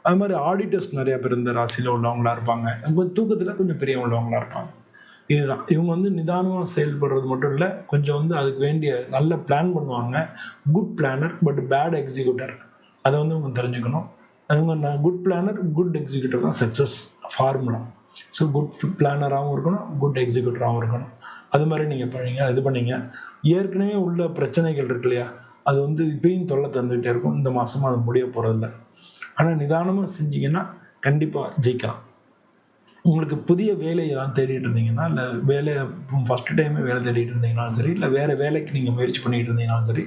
அது மாதிரி ஆடிட்டர்ஸ் நிறைய பேர் இந்த ராசியில் உள்ளவங்களா இருப்பாங்க. தூக்கத்தில் கொஞ்சம் பெரிய உள்ளவங்களா இருப்பாங்க. இதுதான் இவங்க வந்து நிதானமாக செயல்படுறது மட்டும் இல்லை, கொஞ்சம் வந்து அதுக்கு வேண்டிய நல்ல பிளான் பண்ணுவாங்க. Good planner but bad executor, அதை வந்து இவங்க தெரிஞ்சுக்கணும். இவங்க குட் பிளானர் குட் எக்ஸிக்யூட்டர் தான் சக்ஸஸ் ஃபார்முலா. ஸோ குட் பிளானராகவும் இருக்கணும், குட் எக்ஸிக்யூட்டராகவும் இருக்கணும். அது மாதிரி நீங்கள் இது பண்ணீங்க. ஏற்கனவே உள்ள பிரச்சனைகள் இருக்கு இல்லையா, அது வந்து இப்பயும் தொல்லை தந்துகிட்டே இருக்கும். இந்த மாதமும் அது முடிய போகிறதில்ல. ஆனால் நிதானமாக செஞ்சீங்கன்னா கண்டிப்பாக ஜெயிக்கலாம். உங்களுக்கு புதிய வேலை ஏதாவது தேடிட்டு இருந்தீங்கன்னா, இல்லை வேலை ஃபஸ்ட்டு டைமே வேலை தேடிட்டு இருந்தீங்கனாலும் சரி, இல்லை வேறு வேலைக்கு நீங்கள் முயற்சி பண்ணிட்டு இருந்தீங்கனாலும் சரி,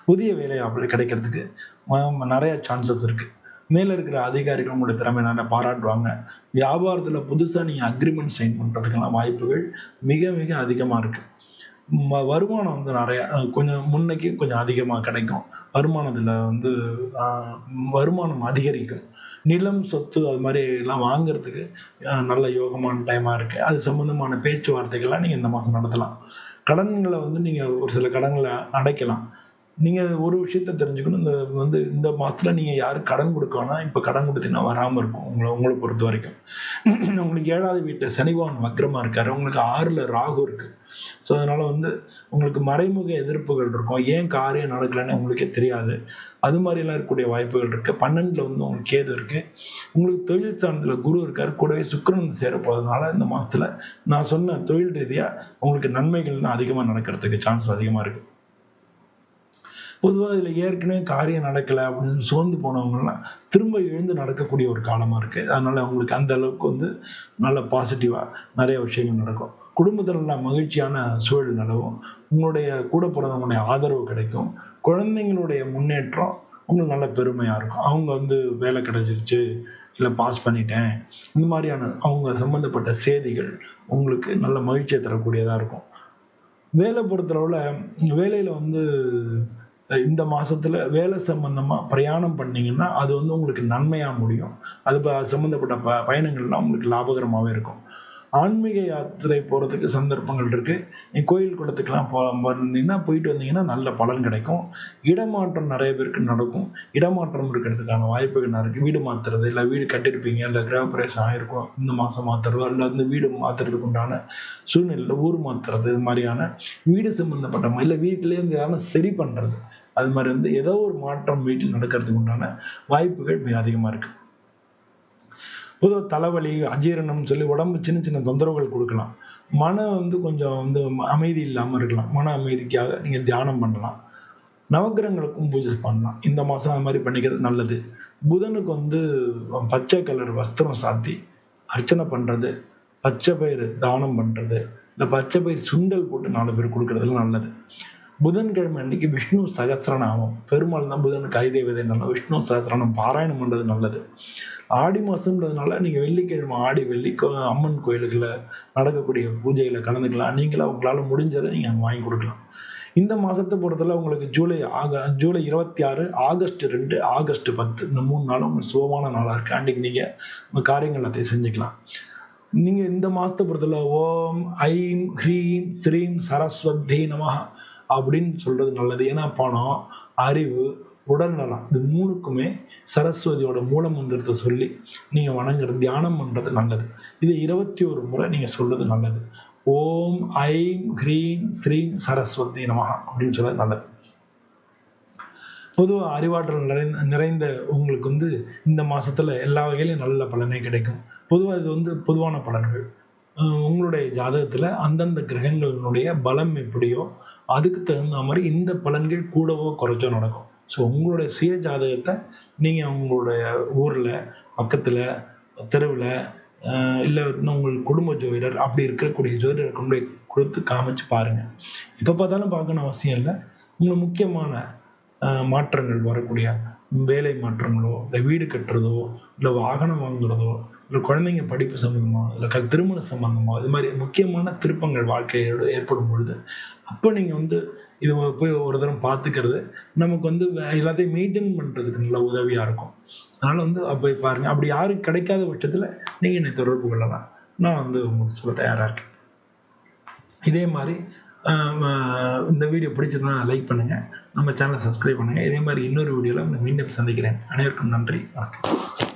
புதிய வேலை அப்படி கிடைக்கிறதுக்கு நிறையா சான்சஸ் இருக்குது. மேலே இருக்கிற அதிகாரிகள் உங்களுடைய திறமை நல்லா பாராட்டுவாங்க. வியாபாரத்தில் புதுசாக நீங்கள் அக்ரிமெண்ட் சைன் பண்ணுறதுக்கெல்லாம் வாய்ப்புகள் மிக மிக அதிகமாக இருக்குது. வருமானம் வந்து நிறையா கொஞ்சம் முன்னைக்கு கொஞ்சம் அதிகமாக கிடைக்கும். வருமானத்தில் வந்து வருமானம் அதிகரிக்கும். நிலம், சொத்து அது மாதிரி எல்லாம் வாங்குறதுக்கு நல்ல யோகமான டைமாக இருக்குது. அது சம்மந்தமான பேச்சுவார்த்தைகள்லாம் நீங்கள் இந்த மாதம் நடத்தலாம். கடன்களை வந்து நீங்கள் ஒரு சில கடன்களை அடைக்கலாம். நீங்கள் ஒரு விஷயத்த தெரிஞ்சுக்கணும். இந்த மாதத்தில் நீங்கள் யாருக்கு கடன் கொடுக்கணும்னா, இப்போ கடன் கொடுத்தீங்கன்னா வராமல் இருக்கும். உங்களை பொறுத்த வரைக்கும் உங்களுக்கு 7வது வீட்டில் சனிபகவான் வக்ரமாக இருக்காரு. உங்களுக்கு 6ல் ராகு இருக்குது. ஸோ அதனால் வந்து உங்களுக்கு மறைமுக எதிர்ப்புகள் இருக்கும். ஏன் காரியம் நடக்கலைன்னு உங்களுக்கே தெரியாது. அது மாதிரிலாம் இருக்கக்கூடிய வாய்ப்புகள் இருக்குது. 12ல் வந்து உங்களுக்கு கேது இருக்குது. உங்களுக்கு தொழில் ஸ்தானத்தில் குரு இருக்கார். கூடவே சுக்கிரன் சேரப்போகிறதுனால இந்த மாதத்தில் நான் சொன்ன தொழில் ரீதியாக உங்களுக்கு நன்மைகள் தான் அதிகமாக நடக்கிறதுக்கு சான்ஸ் அதிகமாக இருக்குது. பொதுவாக இதில் ஏற்கனவே காரியம் நடக்கலை அப்படின்னு சோர்ந்து போனவங்கலாம் திரும்ப எழுந்து நடக்கக்கூடிய ஒரு காலமாக இருக்குது. அதனால் அவங்களுக்கு அந்த அளவுக்கு வந்து நல்ல பாசிட்டிவாக நிறைய விஷயங்கள் நடக்கும். குடும்பத்தில் நல்ல மகிழ்ச்சியான சூழல் நிலவும். உங்களுடைய கூட பிறந்தவங்களுடைய ஆதரவு கிடைக்கும். குழந்தைங்களுடைய முன்னேற்றம் உங்களுக்கு நல்ல பெருமையாக இருக்கும். அவங்க வந்து வேலை கிடைச்சிருச்சு, இல்லை பாஸ் பண்ணிட்டேன், இந்த மாதிரியான அவங்க சம்மந்தப்பட்ட செய்திகள் உங்களுக்கு நல்ல மகிழ்ச்சியை தரக்கூடியதாக இருக்கும். வேலை பொறுத்தளவில் வேலையில் வந்து இந்த மாதத்தில் வேலை சம்பந்தமாக பிரயாணம் பண்ணிங்கன்னா அது வந்து உங்களுக்கு நன்மையாக முடியும். அது சம்மந்தப்பட்ட பயணங்கள்லாம் உங்களுக்கு லாபகரமாகவே இருக்கும். ஆன்மீக யாத்திரை போகிறதுக்கு சந்தர்ப்பங்கள் இருக்குது. கோயில் குளத்துக்கெல்லாம் இருந்தீங்கன்னா போயிட்டு வந்தீங்கன்னா நல்ல பலன் கிடைக்கும். இடமாற்றம் நிறைய பேருக்கு நடக்கும். இடமாற்றம் இருக்கிறதுக்கான வாய்ப்புகள் நிறைய இருக்குது. வீடு மாற்றுறது, இல்லை வீடு கட்டியிருப்பீங்க, இல்லை கிரகப்பிரவேசம் ஆகிருக்கும், இந்த மாதம் மாற்றுறதோ, இல்லை வந்து வீடு மாற்றுறதுக்கு உண்டான சூழ்நிலையில் ஊர் மாற்றுறது, இது மாதிரியான வீடு சம்மந்தப்பட்ட இல்லை வீட்டிலேருந்து யாரும் சரி பண்ணுறது, அது மாதிரி வந்து ஏதோ ஒரு மாற்றம் வீட்டில் நடக்கிறதுக்கு உண்டான வாய்ப்புகள் மிக அதிகமாக இருக்குது. பொதுவாக தலைவலி, அஜீரணம்னு சொல்லி உடம்பு சின்ன சின்ன தொந்தரவுகள் கொடுக்கலாம். மனம் வந்து கொஞ்சம் வந்து அமைதி இல்லாமல் இருக்கலாம். மன அமைதிக்காக நீங்கள் தியானம் பண்ணலாம். நவக்கிரகங்களுக்கும் பூஜை பண்ணலாம். இந்த மாதம் அது மாதிரி பண்ணிக்கிறது நல்லது. புதனுக்கு வந்து பச்சை கலர் வஸ்திரம் சாத்தி அர்ச்சனை பண்ணுறது, பச்சை பயிறு தானம் பண்ணுறது, இல்லை பச்சை பயிர் சுண்டல் போட்டு 4 பேர் கொடுக்கறதுலாம் நல்லது. புதன்கிழமை அன்னைக்கு விஷ்ணு சகசிரநாமம், பெருமாள் தான் புதனுக்கு ஐதேவதைனால விஷ்ணு சகசிரநாமம் பாராயணம் பண்ணுறது நல்லது. ஆடி மாதம்ன்றதுனால நீங்கள் வெள்ளிக்கிழமை ஆடி வெள்ளி அம்மன் கோயில்களில் நடக்கக்கூடிய பூஜைகளை கலந்துக்கலாம். நீங்களா உங்களால் முடிஞ்சதை நீங்கள் அங்கே வாங்கி கொடுக்கலாம். இந்த மாதத்தை பொறுத்தவரை உங்களுக்கு ஜூலை 26, ஆகஸ்ட் 2, ஆகஸ்ட் 10 இந்த 3 நாளும் உங்களுக்கு சுபமான நாளாக இருக்குது. அன்றைக்கி நீங்கள் உங்கள் காரியங்கள் எல்லாத்தையும் செஞ்சுக்கலாம். நீங்கள் இந்த மாதத்தை பொறுத்தவரை ஓம் ஐம் ஹ்ரீம் ஸ்ரீம் சரஸ்வதி நமஹ அப்படின்னு சொல்கிறது நல்லது. ஏன்னா பணம், அறிவு, உடல்நலம் இது 3க்குமே சரஸ்வதியோட மூல மந்திரத்தை சொல்லி நீங்கள் வணங்குறது, தியானம் பண்ணுறது நல்லது. இதை 21 முறை நீங்கள் சொல்கிறது நல்லது. ஓம் ஐம் ஹ்ரீம் ஸ்ரீம் சரஸ்வதி நமஹ அப்படின்னு சொல்றது நல்லது. பொதுவாக அறிவாற்றல் நிறைந்த உங்களுக்கு வந்து இந்த மாதத்தில் எல்லா வகையிலையும் நல்ல பலனே கிடைக்கும். பொதுவாக இது வந்து பொதுவான பலன்கள். உங்களுடைய ஜாதகத்தில் அந்தந்த கிரகங்களினுடைய பலம் எப்படியோ அதுக்கு தகுந்த மாதிரி இந்த பலன்கள் கூடவோ குறைச்சோ நடக்கும். ஸோ உங்களுடைய சுய ஜாதகத்தை நீங்கள் உங்களுடைய ஊரில் பக்கத்தில் தெருவில் இல்லை உங்கள் குடும்ப ஜோதிடர் அப்படி இருக்கக்கூடிய ஜோதிடரை கொண்டு போய் கொடுத்து காமிச்சு பாருங்கள். எப்போ பார்த்தாலும் பார்க்கணும் அவசியம் இல்லை. உங்களுக்கு முக்கியமான மாற்றங்கள் வரக்கூடிய வேலை மாற்றங்களோ, இல்லை வீடு கட்டுறதோ, இல்லை வாகனம் வாங்குறதோ, இல்லை குழந்தைங்க படிப்பு சம்மந்தமோ, இல்லை திருமண சம்மந்தமோ, இது மாதிரி முக்கியமான திருப்பங்கள் வாழ்க்கையோடு ஏற்படும் பொழுது அப்போ நீங்கள் வந்து இது போய் ஒரு தரம் பார்த்துக்கிறது நமக்கு வந்து எல்லாத்தையும் மெயின்டைன் பண்ணுறதுக்கு நல்ல உதவியாக இருக்கும். அதனால் வந்து அப்போ பாருங்கள். அப்படி யாரும் கிடைக்காத பட்சத்தில் நீங்கள் என்னை தொடர்பு கொள்ளலாம். நான் வந்து உங்களுக்கு சொல்ல தயாராக இருக்கேன். இதே மாதிரி இந்த வீடியோ பிடிச்சிருந்தா லைக் பண்ணுங்கள், நம்ம சேனலை சப்ஸ்கிரைப் பண்ணுங்கள். இதே மாதிரி இன்னொரு வீடியோவில் மீண்டும் சந்திக்கிறேன். அனைவருக்கும் நன்றி, வணக்கம்.